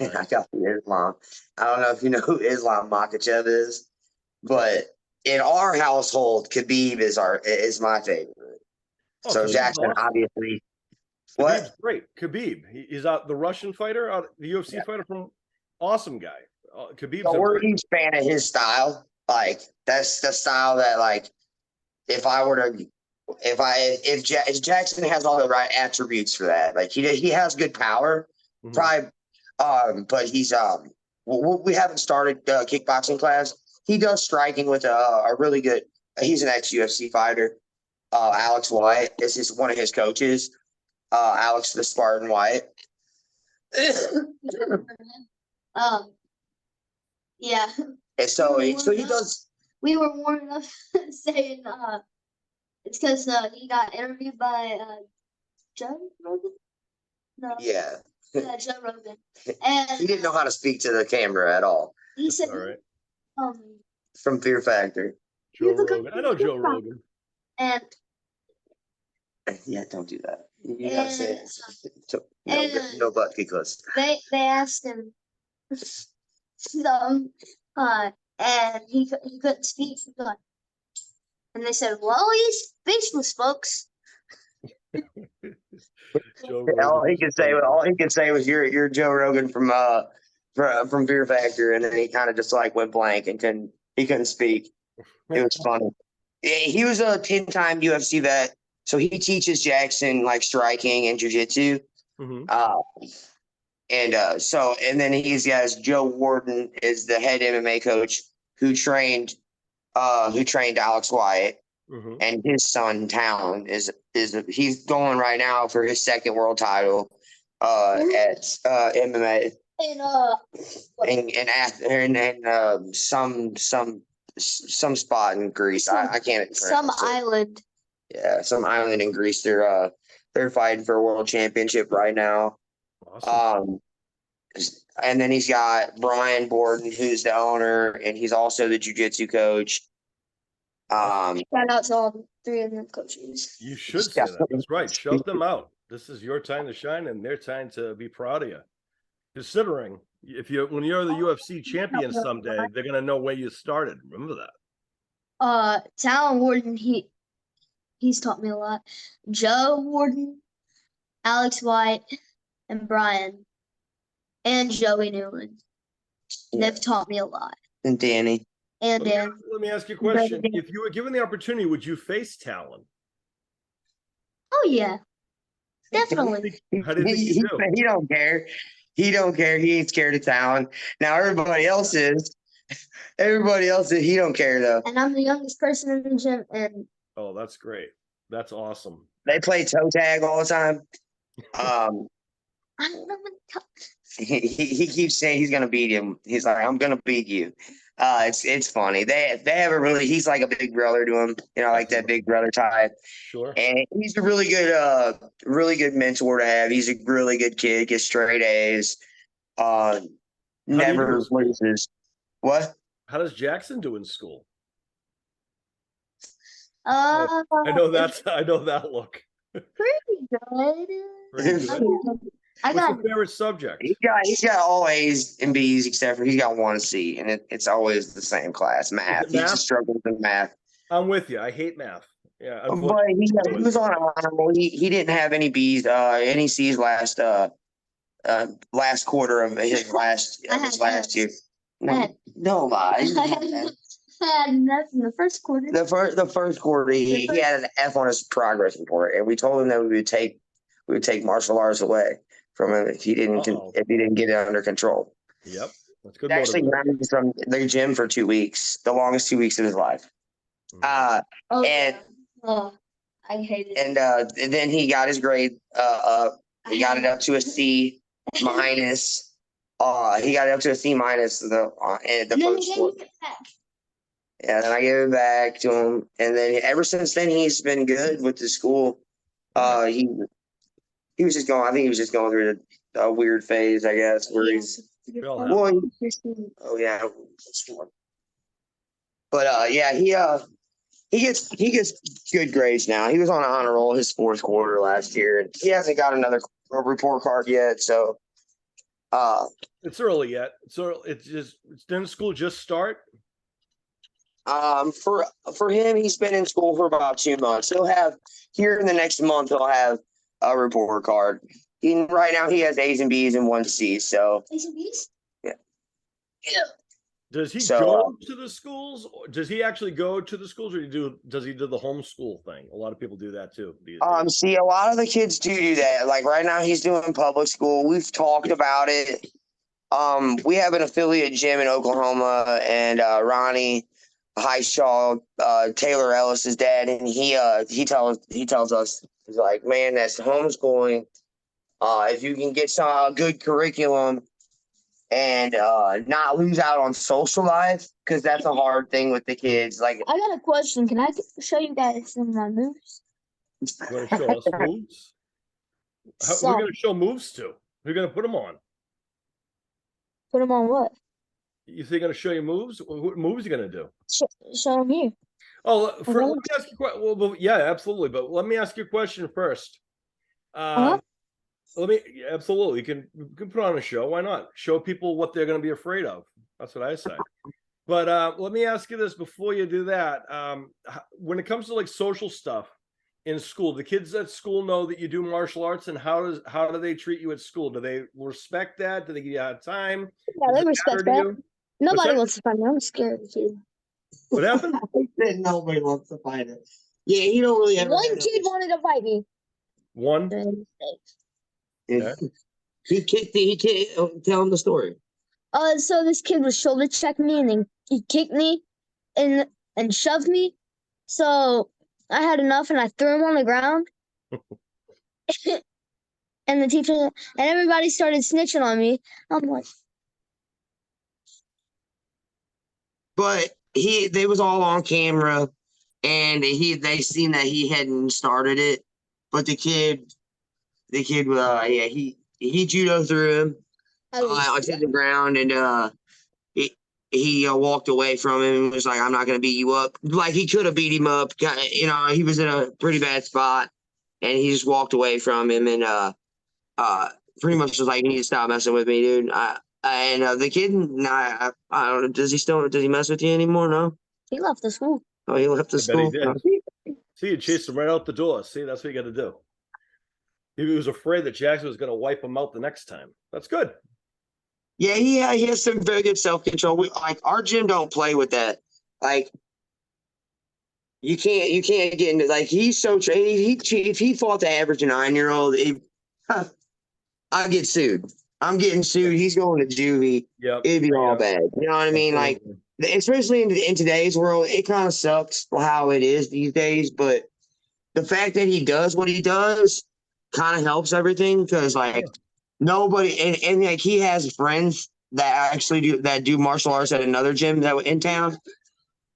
Speaker 2: I got the Islam. I don't know if you know who Islam Makhachev is, but in our household, Khabib is my favorite.
Speaker 1: Oh,
Speaker 2: So
Speaker 1: Khabib's
Speaker 2: Jackson,
Speaker 1: awesome.
Speaker 2: obviously.
Speaker 1: Khabib's great. Khabib. He's the Russian fighter, the UFC fighter from awesome guy. Khabib's
Speaker 2: So we're a huge fan of his style. Like, that's the style that, like, if Jackson has all the right attributes for that. Like, he has good power, probably, but he's we haven't started kickboxing class. He does striking with a really good. He's an ex-UFC fighter. Alex White is one of his coaches. Alex the Spartan White.
Speaker 3: Yeah.
Speaker 2: And so he does.
Speaker 3: We were warming up saying it's because he got interviewed by Joe Rogan. No.
Speaker 2: Yeah.
Speaker 3: Joe Rogan, and
Speaker 2: he didn't know how to speak to the camera at all.
Speaker 3: He said,
Speaker 1: all right.
Speaker 2: From Fear Factor.
Speaker 1: Joe Rogan. I know Joe Rogan.
Speaker 3: And
Speaker 2: yeah, don't do that. You gotta say it. No butt because
Speaker 3: they asked him and he couldn't speak. And they said, well, he's speechless, folks.
Speaker 2: All he could say was you're Joe Rogan from Fear Factor, and then he kind of just like went blank and he couldn't speak. It was funny. He was a 10-time UFC vet, so he teaches Jackson like striking and jiu-jitsu. And then he's got Joe Warden is the head MMA coach who trained Alex Wyatt, and his son Talon is he's going right now for his second world title at MMA and some spot in Greece. I can't.
Speaker 3: Some island.
Speaker 2: Yeah, some island in Greece. They're fighting for a world championship right now.
Speaker 1: Awesome.
Speaker 2: And then he's got Brian Borden, who's the owner, and he's also the jiu-jitsu coach.
Speaker 3: Shout out to all three of them coaches.
Speaker 1: You should say that. That's right. Shout them out. This is your time to shine, and their time to be proud of you. Considering when you're the UFC champion someday, they're gonna know where you started. Remember that.
Speaker 3: Talon Warden, he's taught me a lot. Joe Warden, Alex White, and Brian, and Joey Newland. They've taught me a lot.
Speaker 2: And Danny.
Speaker 3: And
Speaker 1: let me ask you a question. If you were given the opportunity, would you face Talon?
Speaker 3: Oh yeah, definitely.
Speaker 1: How do you think you do?
Speaker 2: He don't care. He don't care. He ain't scared of Talon. Now everybody else is. He don't care though.
Speaker 3: And I'm the youngest person in the gym. And
Speaker 1: oh, that's great. That's awesome.
Speaker 2: They play toe tag all the time.
Speaker 3: I don't know what
Speaker 2: he keeps saying he's gonna beat him. He's like, I'm gonna beat you. It's funny. They have a really. He's like a big brother to him. You know, like that big brother type.
Speaker 1: Sure.
Speaker 2: And he's a really good mentor to have. He's a really good kid. Gets straight A's. Never loses. What?
Speaker 1: How does Jackson do in school?
Speaker 3: I
Speaker 1: know that look.
Speaker 3: Pretty good.
Speaker 1: Pretty good. What's your favorite subject?
Speaker 2: He's got all A's and B's except for he's got one C, and it's always the same class, math. He just struggles with math.
Speaker 1: I'm with you. I hate math. Yeah,
Speaker 2: but he was on honorable. He didn't have any B's, any C's last quarter of his last year. No lie.
Speaker 3: had an F in the first quarter.
Speaker 2: The first quarter, he had an F on his progress report, and we told him that we would take martial arts away from him if he didn't get it under control.
Speaker 1: Yep, that's good.
Speaker 2: He actually grounded from the gym for 2 weeks, the longest 2 weeks of his life. I hate it. And then he got his grade up. He got it up to a C minus. He got it up to a C minus the first quarter. Yeah, then I gave it back to him, and then ever since then he's been good with the school. He was just going. I think he was just going through a weird phase, I guess, where he's. But he gets good grades now. He was on an honor roll his fourth quarter last year, and he hasn't got another report card yet. So,
Speaker 1: it's early yet. So didn't school just start?
Speaker 2: For him, he's been in school for about 2 months. He'll have here in the next month. He'll have a report card. Right now, he has A's and B's and 1 C. So A's and B's. Yeah.
Speaker 1: Does he go to the schools? Does he actually go to the schools, or does he do the homeschool thing? A lot of people do that too.
Speaker 2: See, a lot of the kids do that. Like right now, he's doing public school. We've talked about it. We have an affiliate gym in Oklahoma, and Ronnie Highshaw, Taylor Ellis's dad, and he tells us, he's like, man, that's homeschooling. If you can get some good curriculum and not lose out on social life, because that's a hard thing with the kids. Like,
Speaker 3: I got a question. Can I show you guys some of my moves?
Speaker 1: You want to show us moves? We're going to show moves to. We're going to put them on.
Speaker 3: Put them on what?
Speaker 1: You think going to show you moves? What moves are you going to do?
Speaker 3: Show them you.
Speaker 1: Oh, let me ask you. Well, yeah, absolutely. But let me ask you a question first. Absolutely. You can put on a show. Why not? Show people what they're going to be afraid of. That's what I say. But let me ask you this before you do that. When it comes to like social stuff in school, the kids at school know that you do martial arts, and how do they treat you at school? Do they respect that? Do they give you a time?
Speaker 3: Yeah, they respect that. Nobody wants to fight me. I'm scared of you.
Speaker 1: What happened?
Speaker 2: I said nobody wants to fight it. Yeah, you don't really have.
Speaker 3: One kid wanted to fight me.
Speaker 1: One.
Speaker 2: Yeah. He kicked. Tell him the story.
Speaker 3: So this kid was shoulder checking me, and then he kicked me, and shoved me. So I had enough, and I threw him on the ground. And the teacher and everybody started snitching on me. I'm like,
Speaker 2: but they was all on camera, and they seen that he hadn't started it, but the kid, he judo threw him onto the ground, and he walked away from him and was like, I'm not going to beat you up. Like, he could have beat him up. He was in a pretty bad spot, and he just walked away from him, and pretty much was like, you need to stop messing with me, dude. And the kid, I don't know, does he mess with you anymore? No?
Speaker 3: He left the school.
Speaker 2: Oh, he left the school?
Speaker 1: He did. See, you chased him right out the door. See, that's what you got to do. He was afraid that Jackson was going to wipe him out the next time. That's good.
Speaker 2: Yeah, he has some very good self-control. Like, our gym don't play with that. Like, you can't get into, like, he's so if he fought the average 9-year-old, I'd get sued. I'm getting sued. He's going to juvie. Yep. It'd be all bad. You know what I mean? Like, especially in today's world, it kind of sucks how it is these days. But the fact that he does what he does kind of helps everything, because like nobody and like he has friends that actually do martial arts at another gym that in town,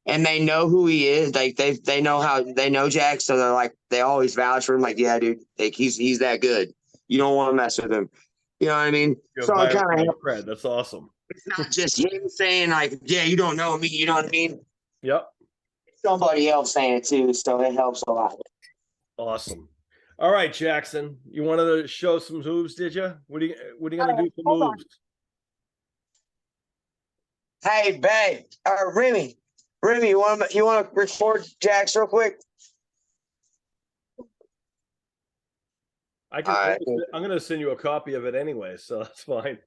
Speaker 2: and they know who he is. Like they know Jack, so they're like, they always vouch for him. Like, yeah, dude, like he's that good. You don't want to mess with him. You know what I mean? So it kind of,
Speaker 1: that's awesome.
Speaker 2: It's not just him saying like, yeah, you don't know me. You know what I mean?
Speaker 1: Yep.
Speaker 2: Somebody else saying it too, so it helps a lot.
Speaker 1: Awesome. All right, Jackson, you wanted to show some moves, did you? What are you gonna do for moves?
Speaker 2: Hey, babe, Remy, you want to record Jax real quick?
Speaker 1: I'm going to send you a copy of it anyway, so that's fine.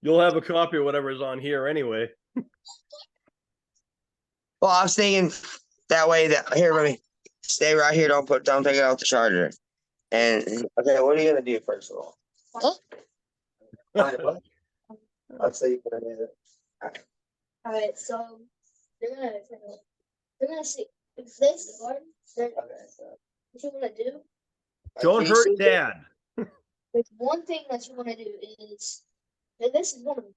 Speaker 1: You'll have a copy of whatever's on here anyway.
Speaker 2: Well, I was thinking that way that here, let me stay right here. Don't take it off the charger. And okay, what are you gonna do first of all?
Speaker 3: What?
Speaker 2: What? Let's say you're gonna do it.
Speaker 3: All right, so they're gonna see if this or what you want to do.
Speaker 1: Don't hurt Dad.
Speaker 3: There's one thing that you want to do is, and this is one of them,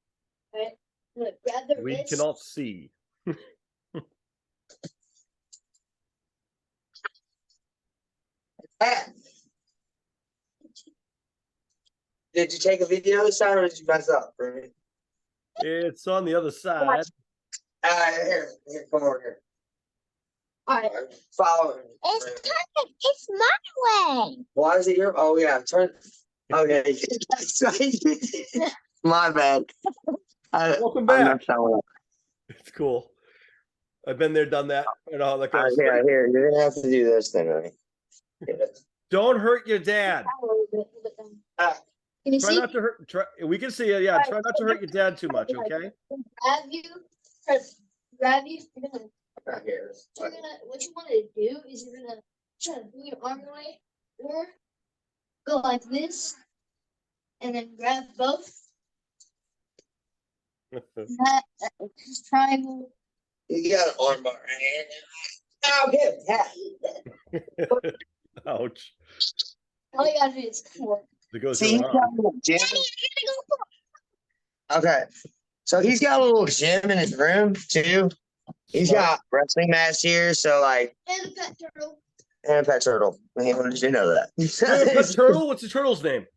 Speaker 3: right? I'm gonna grab their
Speaker 1: We
Speaker 3: wrist.
Speaker 1: cannot see.
Speaker 2: Did you take a video this time or did you mess up for me?
Speaker 1: It's on the other side.
Speaker 2: Here, come over here.
Speaker 3: All right.
Speaker 2: Follow me.
Speaker 3: It's my way.
Speaker 2: Why is it your? Oh yeah, turn. Okay, that's right. My bad.
Speaker 1: Welcome back. It's cool. I've been there, done that. You know, like
Speaker 2: Here, you're gonna have to do this then, right? Yeah.
Speaker 1: Don't hurt your dad.
Speaker 3: Can you
Speaker 1: Try
Speaker 3: see?
Speaker 1: not to hurt. We can see it. Yeah, try not to hurt your dad too much. Okay.
Speaker 3: Grab you.
Speaker 2: Right here.
Speaker 3: What you want to do is you're gonna try to bring your arm away, or go like this, and then grab both. That triangle.
Speaker 2: You got an arm bar right here. Oh, get it.
Speaker 1: Ouch.
Speaker 3: All you gotta do is
Speaker 1: It goes
Speaker 2: See, he's
Speaker 1: your
Speaker 2: got
Speaker 1: arm.
Speaker 2: a little gym. Okay, so he's got a little gym in his room too. He's got wrestling mats here, so like,
Speaker 3: and a pet turtle.
Speaker 2: and a pet turtle. He wanted you to know that.
Speaker 1: Pet turtle? What's the turtle's name?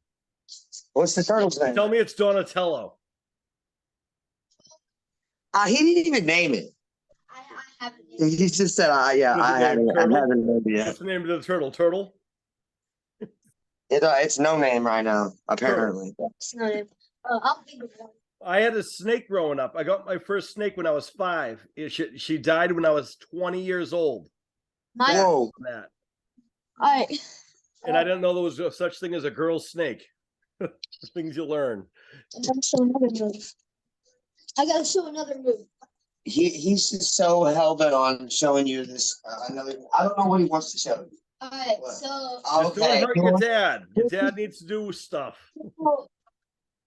Speaker 2: What's the turtle's name?
Speaker 1: Tell me it's Donatello.
Speaker 2: He didn't even name it.
Speaker 3: I haven't.
Speaker 2: He just said, yeah,
Speaker 1: What's
Speaker 2: I
Speaker 1: the name?
Speaker 2: haven't
Speaker 1: Turtle?
Speaker 2: named it yet.
Speaker 1: What's the name of the turtle? Turtle?
Speaker 2: It's no name right now, apparently.
Speaker 3: It's not it. I'll think of one.
Speaker 1: I had a snake growing up. I got my first snake when I was 5. She died when I was 20 years old.
Speaker 2: Whoa.
Speaker 1: That.
Speaker 3: All right.
Speaker 1: And I didn't know there was such thing as a girl snake. Things you learn.
Speaker 3: I'm gonna show another move. I gotta show another move.
Speaker 2: He's just so hell-bent on showing you this. Another. I don't know what he wants to show you.
Speaker 3: All right,
Speaker 2: What?
Speaker 3: so
Speaker 1: Just don't hurt your dad. Your dad needs to do stuff.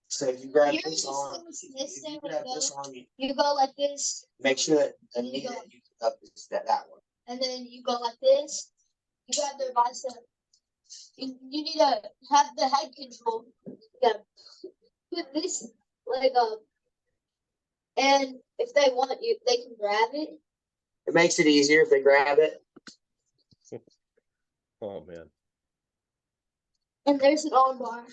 Speaker 2: So if you grab
Speaker 3: You're
Speaker 2: this
Speaker 3: just
Speaker 2: arm,
Speaker 3: gonna see
Speaker 2: if
Speaker 3: this
Speaker 2: you
Speaker 3: thing
Speaker 2: grab
Speaker 3: like
Speaker 2: this
Speaker 3: that.
Speaker 2: arm,
Speaker 3: You go like this,
Speaker 2: make sure that
Speaker 3: And you
Speaker 2: you
Speaker 3: go.
Speaker 2: pick up that one.
Speaker 3: and then you go like this. You grab their bicep. You need to have the head control. You gotta put this leg up, and if they want you, they can grab it.
Speaker 2: It makes it easier if they grab it.
Speaker 1: Oh man.
Speaker 3: And there's an arm bar.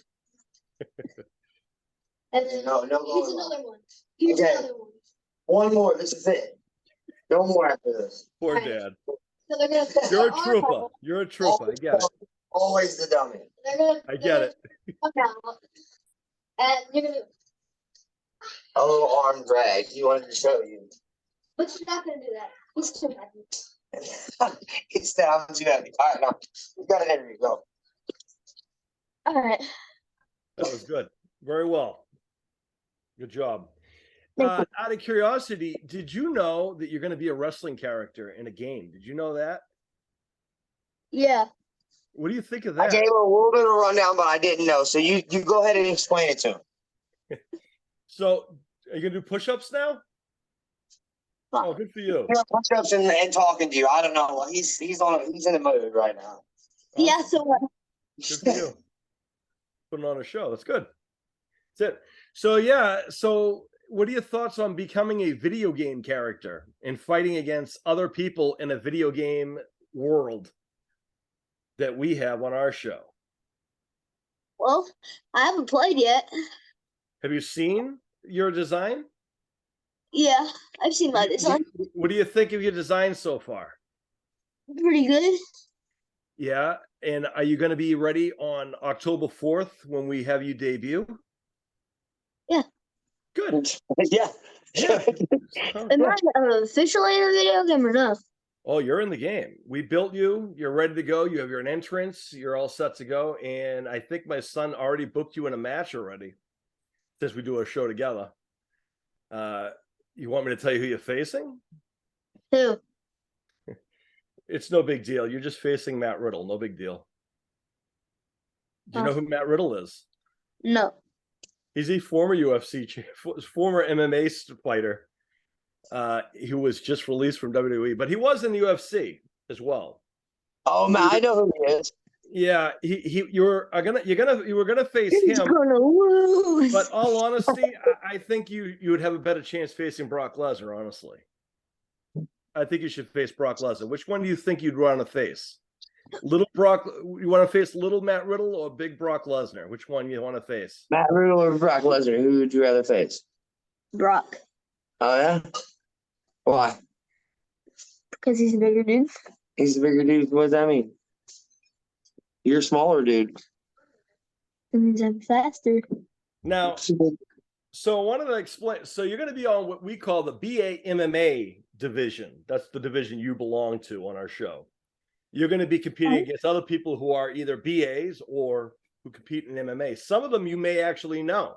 Speaker 3: And then
Speaker 2: No
Speaker 3: here's
Speaker 2: going on.
Speaker 3: another one. Here's
Speaker 2: Okay.
Speaker 3: another one.
Speaker 2: One more. This is it. No more after this.
Speaker 1: Poor
Speaker 3: Right.
Speaker 1: dad.
Speaker 3: So they're gonna put
Speaker 1: You're
Speaker 3: their
Speaker 1: a
Speaker 3: arm
Speaker 1: trooper.
Speaker 3: out.
Speaker 1: You're a trooper. I get it.
Speaker 2: Always the dummy.
Speaker 3: They're gonna.
Speaker 1: I get it.
Speaker 3: Come out, and you're gonna.
Speaker 2: A little arm drag. He wanted to show you.
Speaker 3: But you're not gonna do that. He's too happy.
Speaker 2: It's down too heavy. All right, now you got it, Henry. Go.
Speaker 3: All right.
Speaker 1: That was good. Very well. Good job.
Speaker 3: Thank you.
Speaker 1: Out of curiosity, did you know that you're going to be a wrestling character in a game? Did you know that?
Speaker 3: Yeah.
Speaker 1: What do you think of
Speaker 2: I
Speaker 1: that?
Speaker 2: gave him a little bit of a rundown, but I didn't know. So you go ahead and explain it to him.
Speaker 1: So, are you going to do push-ups now? Oh, good for you.
Speaker 2: Push-ups and talking to you. I don't know. He's in the mood right now.
Speaker 3: Yeah. So what?
Speaker 1: Good for you. Putting on a show. That's good. That's it. So, yeah. So, what are your thoughts on becoming a video game character and fighting against other people in a video game world that we have on our show?
Speaker 3: Well, I haven't played yet.
Speaker 1: Have you seen your design?
Speaker 3: Yeah, I've seen my design.
Speaker 1: What do you think of your design so far?
Speaker 3: Pretty good.
Speaker 1: Yeah. And are you going to be ready on October 4th when we have you debut?
Speaker 3: Yeah.
Speaker 1: Good.
Speaker 2: Yeah.
Speaker 1: Yeah.
Speaker 3: Am I officially in a video game or no?
Speaker 1: Oh, you're in the game. We built you. You're ready to go. You have your entrance. You're all set to go. And I think my son already booked you in a match already since we do a show together. You want me to tell you who you're facing?
Speaker 3: Who?
Speaker 1: It's no big deal. You're just facing Matt Riddle. No big deal. Do you know who Matt Riddle is?
Speaker 3: No.
Speaker 1: He's a former former MMA fighter. Who was just released from WWE, but he was in the UFC as well.
Speaker 2: Oh man, I know who he is.
Speaker 1: Yeah, you were gonna face
Speaker 3: He's
Speaker 1: him.
Speaker 3: gonna lose.
Speaker 1: But all honesty, I think you would have a better chance facing Brock Lesnar. Honestly, I think you should face Brock Lesnar. Which one do you think you'd want to face? Little Brock? You want to face little Matt Riddle or big Brock Lesnar? Which one you want to face?
Speaker 2: Matt Riddle or Brock Lesnar? Who would you rather face?
Speaker 3: Brock.
Speaker 2: Oh yeah. Why?
Speaker 3: Because he's a bigger dude.
Speaker 2: He's a bigger dude. What does that mean? You're a smaller dude.
Speaker 3: That means I'm faster.
Speaker 1: Now, so I wanted to explain. So you're going to be on what we call the BA-MMA division. That's the division you belong to on our show. You're going to be competing against other people who are either BAs or who compete in MMA. Some of them you may actually know.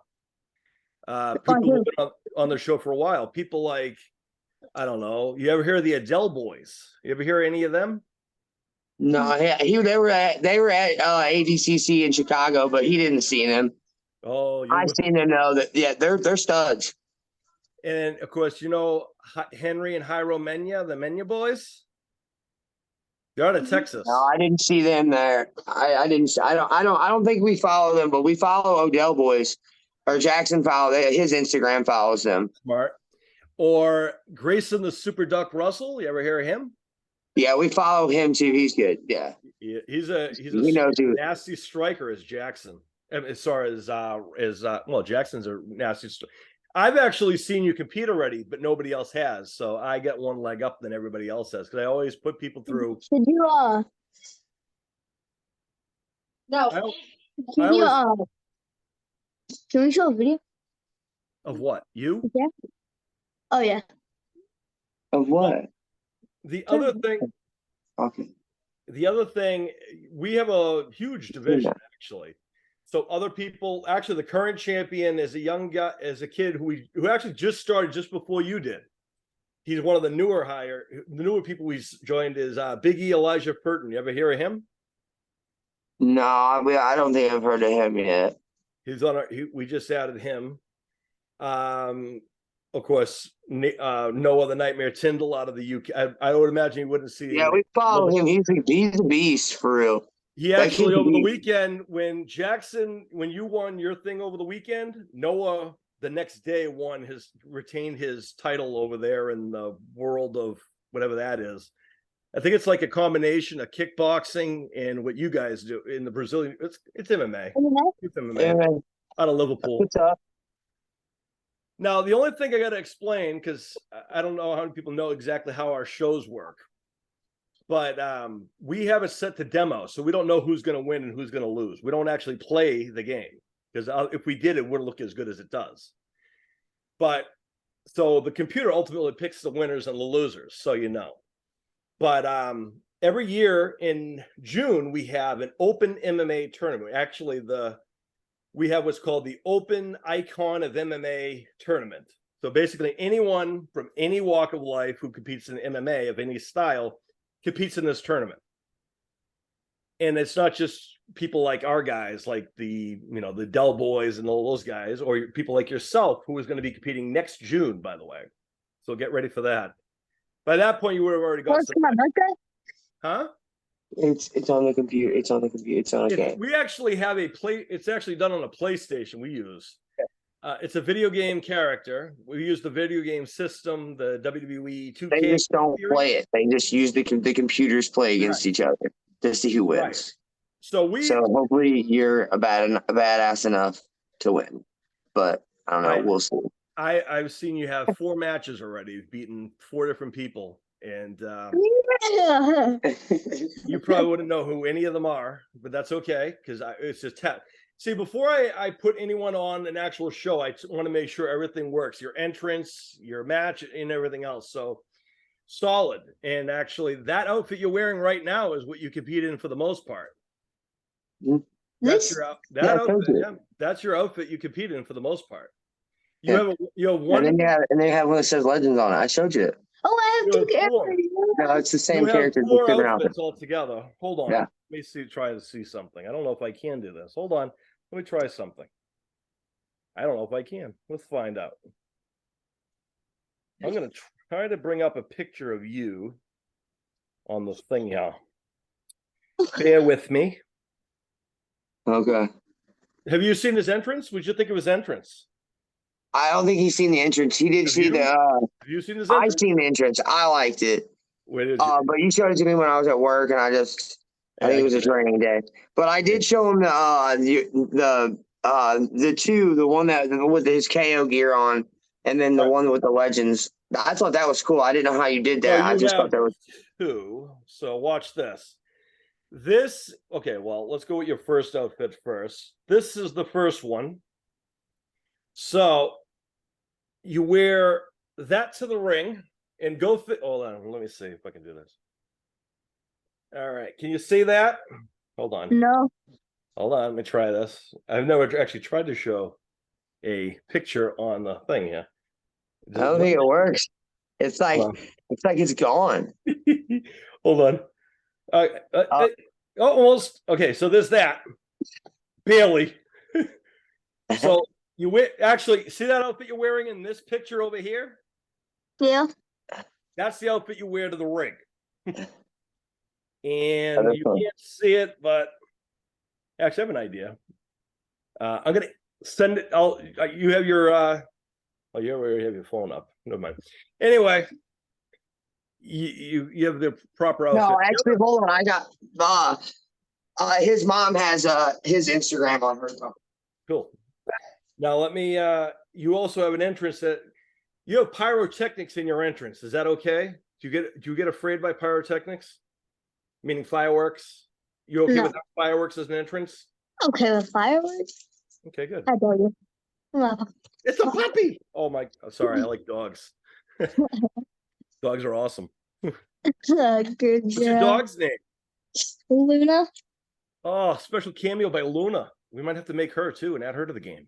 Speaker 1: People who've been on the show for a while. People like, I don't know. You ever hear of the Adele boys? You ever hear any of them?
Speaker 2: No, they were at ADCC in Chicago, but he didn't see them.
Speaker 1: Oh,
Speaker 2: I seen them know that. Yeah, they're studs.
Speaker 1: And of course, you know Henry and Jairo Mena, the Mena boys. They're out of Texas.
Speaker 2: No, I didn't see them there. I don't think we follow them, but we follow Odell boys. Or Jackson his Instagram follows them.
Speaker 1: Smart. Or Grayson the Super Duck Russell. You ever hear of him?
Speaker 2: Yeah, we follow him too. He's good. Yeah.
Speaker 1: He's a nasty striker as Jackson. As far as Jackson's a nasty striker. I've actually seen you compete already, but nobody else has. So I get one leg up than everybody else has because I always put people through.
Speaker 3: Did you No. Can we show a video?
Speaker 1: Of what? You?
Speaker 3: Yeah. Oh yeah.
Speaker 2: Of what?
Speaker 1: The other thing.
Speaker 2: Okay.
Speaker 1: The other thing, we have a huge division actually. So other people, actually, the current champion is a young guy, is a kid who actually just started just before you did. He's one of the newer people we joined is Biggie Elijah Purton. You ever hear of him?
Speaker 2: No, I don't think I've heard of him yet.
Speaker 1: He's on we just added him. Of course, Noah the Nightmare Tyndall out of the UK. I would imagine you wouldn't see.
Speaker 2: Yeah, we follow him. He's a beast for real.
Speaker 1: He actually over the weekend when you won your thing over the weekend, Noah the next day retained his title over there in the world of whatever that is. I think it's like a combination of kickboxing and what you guys do in the Brazilian. It's MMA. It's MMA out of Liverpool. Now, the only thing I got to explain, because I don't know how many people know exactly how our shows work, but we have it set to demo, so we don't know who's going to win and who's going to lose. We don't actually play the game, because if we did, it wouldn't look as good as it does. But so the computer ultimately picks the winners and the losers, so you know. But every year in June, we have an open MMA tournament. Actually, we have what's called the Open Icon of MMA tournament. So basically, anyone from any walk of life who competes in MMA of any style competes in this tournament. And it's not just people like our guys, like the Dell boys and all those guys, or people like yourself, who is going to be competing next June, by the way. So get ready for that. By that point, you would have already got some.
Speaker 3: My birthday?
Speaker 1: Huh?
Speaker 2: It's on the computer. It's on the computer. It's on a game.
Speaker 1: We actually have it's actually done on a PlayStation we use. It's a video game character. We use the video game system, the WWE 2K.
Speaker 2: They just don't play it. They just use the computers play against each other to see who wins.
Speaker 1: Right. So
Speaker 2: hopefully you're a badass enough to win. But I don't know. We'll see.
Speaker 1: I've seen you have 4 matches already, beaten 4 different people. And you probably wouldn't know who any of them are, but that's okay because it's just See, before I put anyone on an actual show, I want to make sure everything works. Your entrance, your match, and everything else. So solid. And actually, that outfit you're wearing right now is what you compete in for the most part. That's your outfit. That's your outfit you compete in for the most part. You have one.
Speaker 2: And they have one that says Legends on it. I showed you it.
Speaker 3: Oh, I have
Speaker 1: You
Speaker 3: two
Speaker 1: have four.
Speaker 3: characters.
Speaker 2: No, it's the same
Speaker 1: You have
Speaker 2: character, just
Speaker 1: four
Speaker 2: different
Speaker 1: outfits
Speaker 2: outfits.
Speaker 1: altogether. Hold on.
Speaker 2: Yeah.
Speaker 1: Let me see. Try to see something. I don't know if I can do this. Hold on. Let me try something. I don't know if I can. Let's find out. I'm going to try to bring up a picture of you on the thing here. Bear with me.
Speaker 2: Okay.
Speaker 1: Have you seen his entrance? What'd you think of his entrance?
Speaker 2: I don't think he's seen the entrance. He did
Speaker 1: Have
Speaker 2: see
Speaker 1: you?
Speaker 2: the.
Speaker 1: Have you seen his
Speaker 2: I
Speaker 1: entrance?
Speaker 2: seen the entrance. I liked it.
Speaker 1: Where did you?
Speaker 2: But you showed it to me when I was at work, and I think it was a training day. But I did show him the one that with his KO gear on, and then the one with the legends. I thought that was cool. I didn't know how you did that.
Speaker 1: So
Speaker 2: I just thought that was
Speaker 1: two. So watch this. Okay, well, let's go with your first outfit first. This is the first one. So you wear that to the ring and go hold on, let me see if I can do this. All right, can you see that? Hold on.
Speaker 3: No.
Speaker 1: Hold on, let me try this. I've never actually tried to show a picture on the thing here.
Speaker 2: I don't think it works. It's like it's gone.
Speaker 1: Hold on. Almost. Okay, so there's that. Barely. So you actually see that outfit you're wearing in this picture over here?
Speaker 3: Yeah.
Speaker 1: That's the outfit you wear to the ring. And you can't see it, but actually I have an idea. I'm gonna send it. You have your you already have your phone up. Never mind. Anyway, you have the proper outfit.
Speaker 2: No, actually, hold on. I got his mom has his Instagram on her phone.
Speaker 1: Cool. Now let me. You also have an entrance that you have pyrotechnics in your entrance. Is that okay? Do you get afraid by pyrotechnics? Meaning fireworks? You okay with fireworks as an entrance?
Speaker 3: Okay with fireworks.
Speaker 1: Okay, good.
Speaker 3: I tell you.
Speaker 1: It's a puppy. Oh my! Sorry, I like dogs. Dogs are awesome.
Speaker 3: Good
Speaker 1: What's your dog's name?
Speaker 3: Luna.
Speaker 1: Oh, special cameo by Luna. We might have to make her too and add her to the game.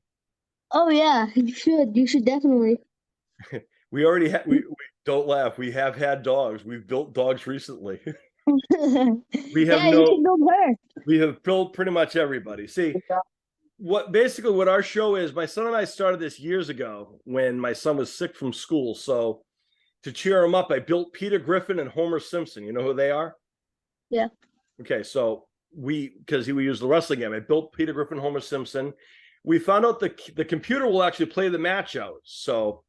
Speaker 3: Oh yeah, you should. You should definitely.
Speaker 1: We already had. We don't laugh. We have had dogs. We've built dogs recently. We have
Speaker 3: you should build her.
Speaker 1: We have built pretty much everybody. See, what our show is. My son and I started this years ago when my son was sick from school. So to cheer him up, I built Peter Griffin and Homer Simpson. You know who they are?
Speaker 3: Yeah. Okay,
Speaker 1: so because we used the wrestling game, I built Peter Griffin, Homer Simpson. We found out the computer will actually play the match out. So,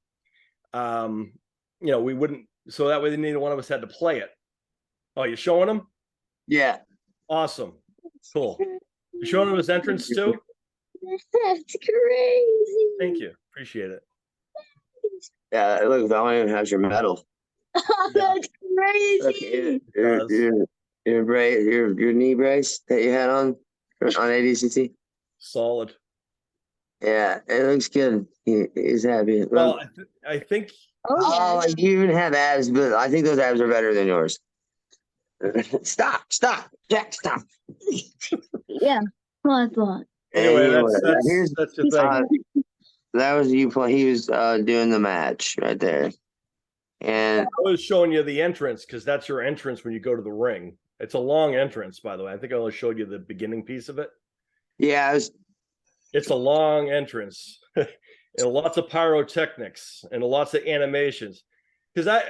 Speaker 1: we wouldn't. So that way, neither one of us had to play it. Oh, you're showing him?
Speaker 2: Yeah.
Speaker 1: Awesome. Cool. You showing him his entrance too?
Speaker 3: That's crazy.
Speaker 1: Thank you. Appreciate it.
Speaker 2: Yeah, look, that one even has your medal.
Speaker 3: That's crazy.
Speaker 2: Look, your knee brace that you had on ADCT.
Speaker 1: Solid.
Speaker 2: Yeah, it looks good. He's happy.
Speaker 1: Well, I think.
Speaker 2: Oh, you even have abs, but I think those abs are better than yours. Stop, Jack, stop.
Speaker 3: Yeah, come on.
Speaker 1: Anyway, that's the thing.
Speaker 2: That was you playing. He was doing the match right there, and
Speaker 1: I was showing you the entrance because that's your entrance when you go to the ring. It's a long entrance, by the way. I think I only showed you the beginning piece of it.
Speaker 2: Yeah,
Speaker 1: it's a long entrance, and lots of pyrotechnics and lots of animations. Because I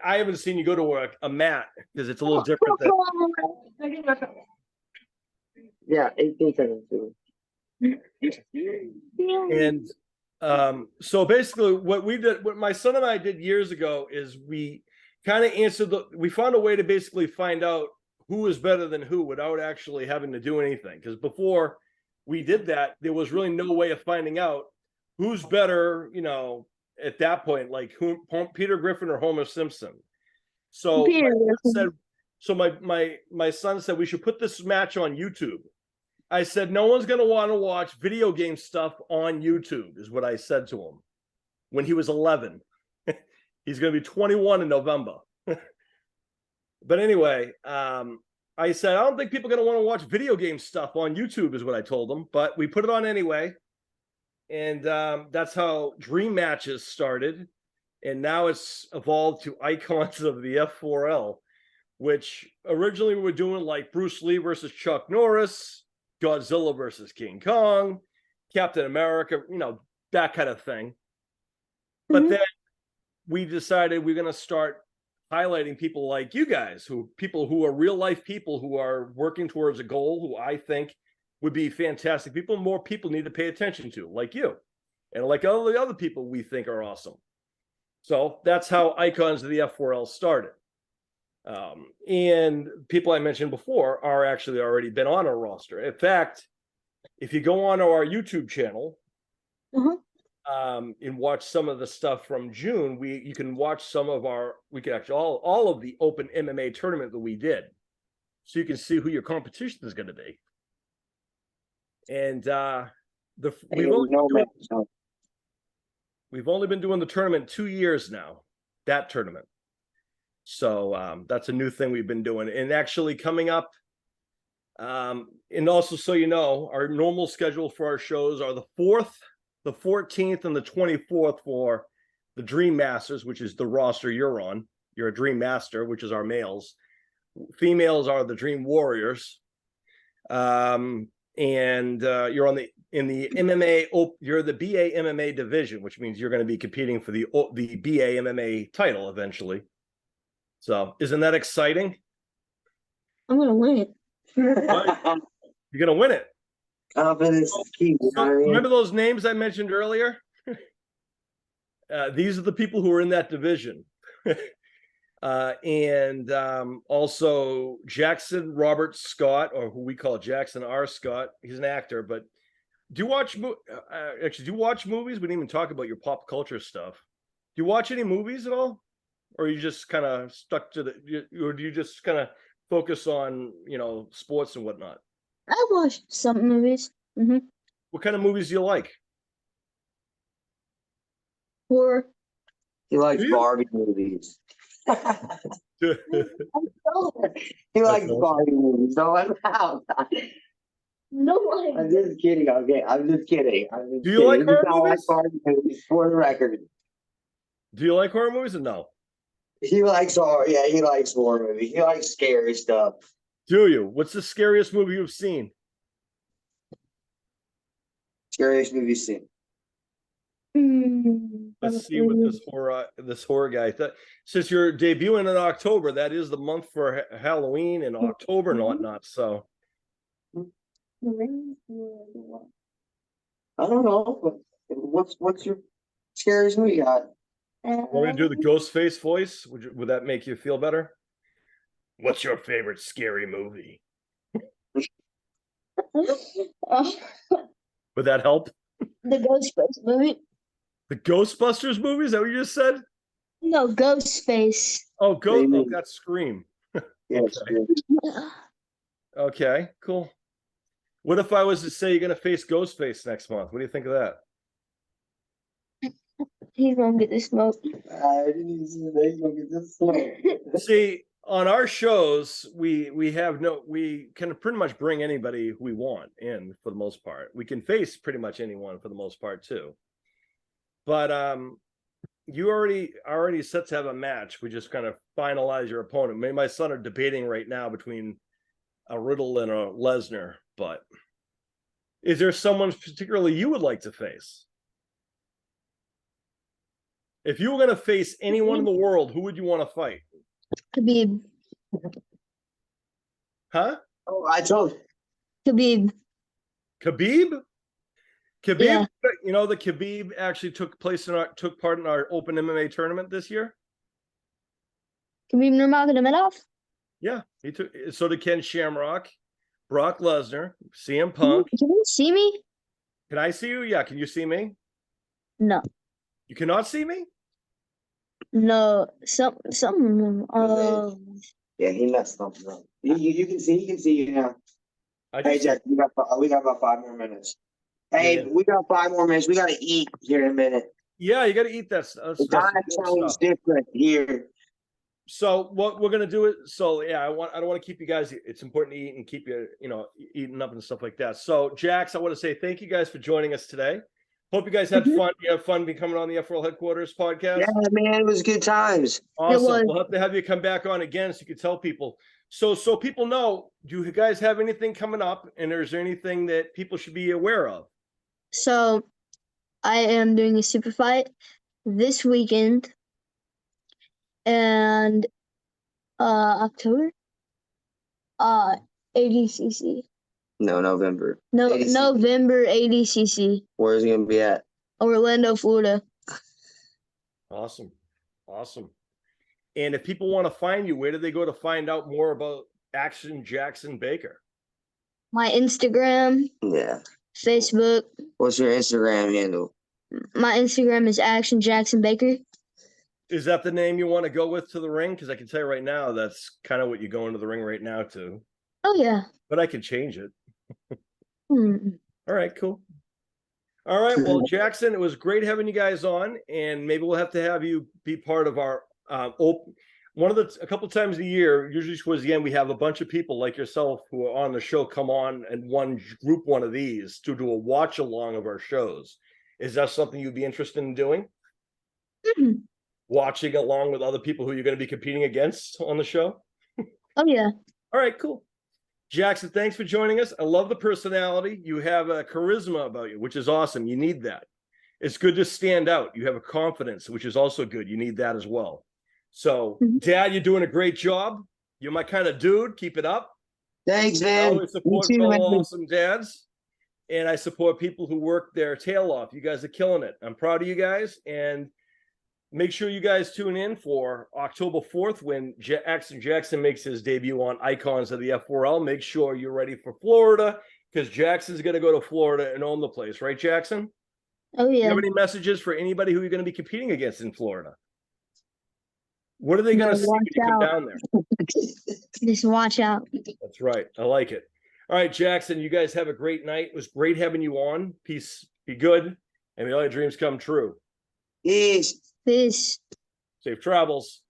Speaker 1: haven't seen you go to a mat because it's a little different.
Speaker 2: Yeah, 18 seconds.
Speaker 1: And so basically, what my son and I did years ago is we kind of we found a way to basically find out who is better than who without actually having to do anything. Because before we did that, there was really no way of finding out who's better, at that point, like Peter Griffin or Homer Simpson. So my son said we should put this match on YouTube. I said no one's going to want to watch video game stuff on YouTube, is what I said to him when he was 11. He's going to be 21 in November. But anyway, I said I don't think people are going to want to watch video game stuff on YouTube, is what I told him. But we put it on anyway. And that's how Dream Matches started. and now it's evolved to icons of the F4L, which originally we were doing like Bruce Lee versus Chuck Norris, Godzilla versus King Kong, Captain America, that kind of thing. But then we decided we're going to start highlighting people like you guys, people who are real life people who are working towards a goal, who I think would be fantastic people. More people need to pay attention to, like you, and like all the other people we think are awesome. So that's how Icons of the F4L started. And people I mentioned before are actually already been on our roster. In fact, if you go on our YouTube channel, and watch some of the stuff from June, you can watch some of all of the open MMA tournament that we did, so you can see who your competition is going to be. And we've only been doing the tournament 2 years now, that tournament. So that's a new thing we've been doing. And actually coming up, and also so you know, our normal schedule for our shows are the 4th, the 14th, and the 24th for the Dream Masters, which is the roster you're on. You're a Dream Master, which is our males. Females are the Dream Warriors. And you're in the MMA, you're the BA MMA division, which means you're going to be competing for the BA MMA title eventually. So isn't that exciting?
Speaker 3: I'm going to win it.
Speaker 1: You're going to win it.
Speaker 2: Confidence is key.
Speaker 1: Remember those names I mentioned earlier? These are the people who are in that division. And also Jackson Robert Scott, or who we call Jackson R. Scott. He's an actor, but do you watch movies? We didn't even talk about your pop culture stuff. Do you watch any movies at all? Or are you just kind of stuck to or do you just kind of focus on, sports and whatnot?
Speaker 3: I watched some movies.
Speaker 1: What kind of movies do you like?
Speaker 3: Horror.
Speaker 2: He likes Barbie movies. He likes Barbie movies. Don't let him out.
Speaker 3: No,
Speaker 2: I'm just kidding. Okay, I'm just kidding.
Speaker 1: Do you like horror movies?
Speaker 2: Like Barbie movies, for the record.
Speaker 1: Do you like horror movies or no?
Speaker 2: He likes horror. Yeah, he likes horror movies. He likes scary stuff.
Speaker 1: Do you? What's the scariest movie you've seen?
Speaker 2: Scariest movie you've seen?
Speaker 1: Let's see what this horror guy thought. Since you're debuting in October, that is the month for Halloween in October and whatnot. So
Speaker 2: I don't know. What's your scariest movie you got?
Speaker 1: Want me to do the Ghostface voice? Would that make you feel better? What's your favorite scary movie? Would that help?
Speaker 3: The Ghostbusters movie.
Speaker 1: The Ghostbusters movie? Is that what you just said?
Speaker 3: No, Ghostface.
Speaker 1: Oh, that's Scream. Okay, cool. What if I was to say you're going to face Ghostface next month? What do you think of that?
Speaker 3: He's going to get this smoke.
Speaker 2: He's going to get this smoke.
Speaker 1: See, on our shows, we can pretty much bring anybody who we want in for the most part. We can face pretty much anyone for the most part too. But you already set to have a match. We just kind of finalize your opponent. Me and my son are debating right now between a Riddle and a Lesnar. But is there someone particularly you would like to face? If you were going to face anyone in the world, who would you want to fight?
Speaker 3: Khabib.
Speaker 1: Huh?
Speaker 2: Oh, I told
Speaker 3: Khabib.
Speaker 1: Khabib? Khabib,
Speaker 3: Yeah.
Speaker 1: You know, the Khabib actually took part in our open MMA tournament this year.
Speaker 3: Khabib Nurmagomedov.
Speaker 1: Yeah, so did Ken Shamrock, Brock Lesnar, CM Punk.
Speaker 3: Can you see me?
Speaker 1: Can I see you? Yeah, can you see me?
Speaker 3: No.
Speaker 1: You cannot see me?
Speaker 3: No. Some.
Speaker 2: Yeah, he messed something up. You can see. He can see you now. Hey, Jack, we got about 5 more minutes. Hey, yeah. We got 5 more minutes. We got to eat here in a minute.
Speaker 1: Yeah, you got to eat that stuff.
Speaker 2: The time zone is different here.
Speaker 1: So what we're gonna do is, I don't want to keep you guys. It's important to eat and keep you, eating up and stuff like that. So Jax, I want to say thank you guys for joining us today. Hope you guys had fun. You have fun becoming on the F4L Headquarters podcast.
Speaker 2: Yeah, man, it was good times.
Speaker 1: Awesome. We'll have to have you come back on again so you can tell people. So people know, do you guys have anything coming up? And is there anything that people should be aware of?
Speaker 3: So I am doing a super fight this weekend and October ADCC.
Speaker 2: No, November.
Speaker 3: No,
Speaker 2: ADCC.
Speaker 3: November ADCC.
Speaker 2: Where's it gonna be at?
Speaker 3: Orlando, Florida.
Speaker 1: Awesome. And if people want to find you, where do they go to find out more about Action Jaxson Baker?
Speaker 3: My Instagram,
Speaker 2: Yeah.
Speaker 3: Facebook.
Speaker 2: What's your Instagram handle?
Speaker 3: My Instagram is Action Jaxson Baker.
Speaker 1: Is that the name you want to go with to the ring? Because I can tell you right now, that's kind of what you go into the ring right now to.
Speaker 3: Oh yeah.
Speaker 1: But I can change it.
Speaker 3: Hmm.
Speaker 1: All right, cool. All right, well, Jaxson, it was great having you guys on, and maybe we'll have to have you be part of our a couple times a year, usually towards the end, we have a bunch of people like yourself who are on the show come on and group one of these to do a watch along of our shows. Is that something you'd be interested in doing?
Speaker 3: Mm-hmm.
Speaker 1: Watching along with other people who you're going to be competing against on the show?
Speaker 3: Oh yeah.
Speaker 1: All right, cool. Jaxson, thanks for joining us. I love the personality. You have a charisma about you, which is awesome. You need that. It's good to stand out. You have a confidence, which is also good. You need that as well. So, Dad, you're doing a great job. You're my kind of dude. Keep it up.
Speaker 2: Thanks,
Speaker 1: I
Speaker 2: man.
Speaker 1: always support fellow awesome dads, and I support people who work their tail off. You guys are killing it. I'm proud of you guys, and make sure you guys tune in for October 4th when Action Jaxson makes his debut on Icons of the F4L. Make sure you're ready for Florida, because Jackson's going to go to Florida and own the place. Right, Jaxson?
Speaker 3: Oh yeah.
Speaker 1: Do you have any messages for anybody who you're going to be competing against in Florida? What are they going to see when you come down there?
Speaker 3: Just watch out.
Speaker 1: That's right. I like it. All right, Jaxson, you guys have a great night. It was great having you on. Peace. Be good. And may all your dreams come true.
Speaker 2: Peace.
Speaker 3: Peace.
Speaker 1: Safe travels.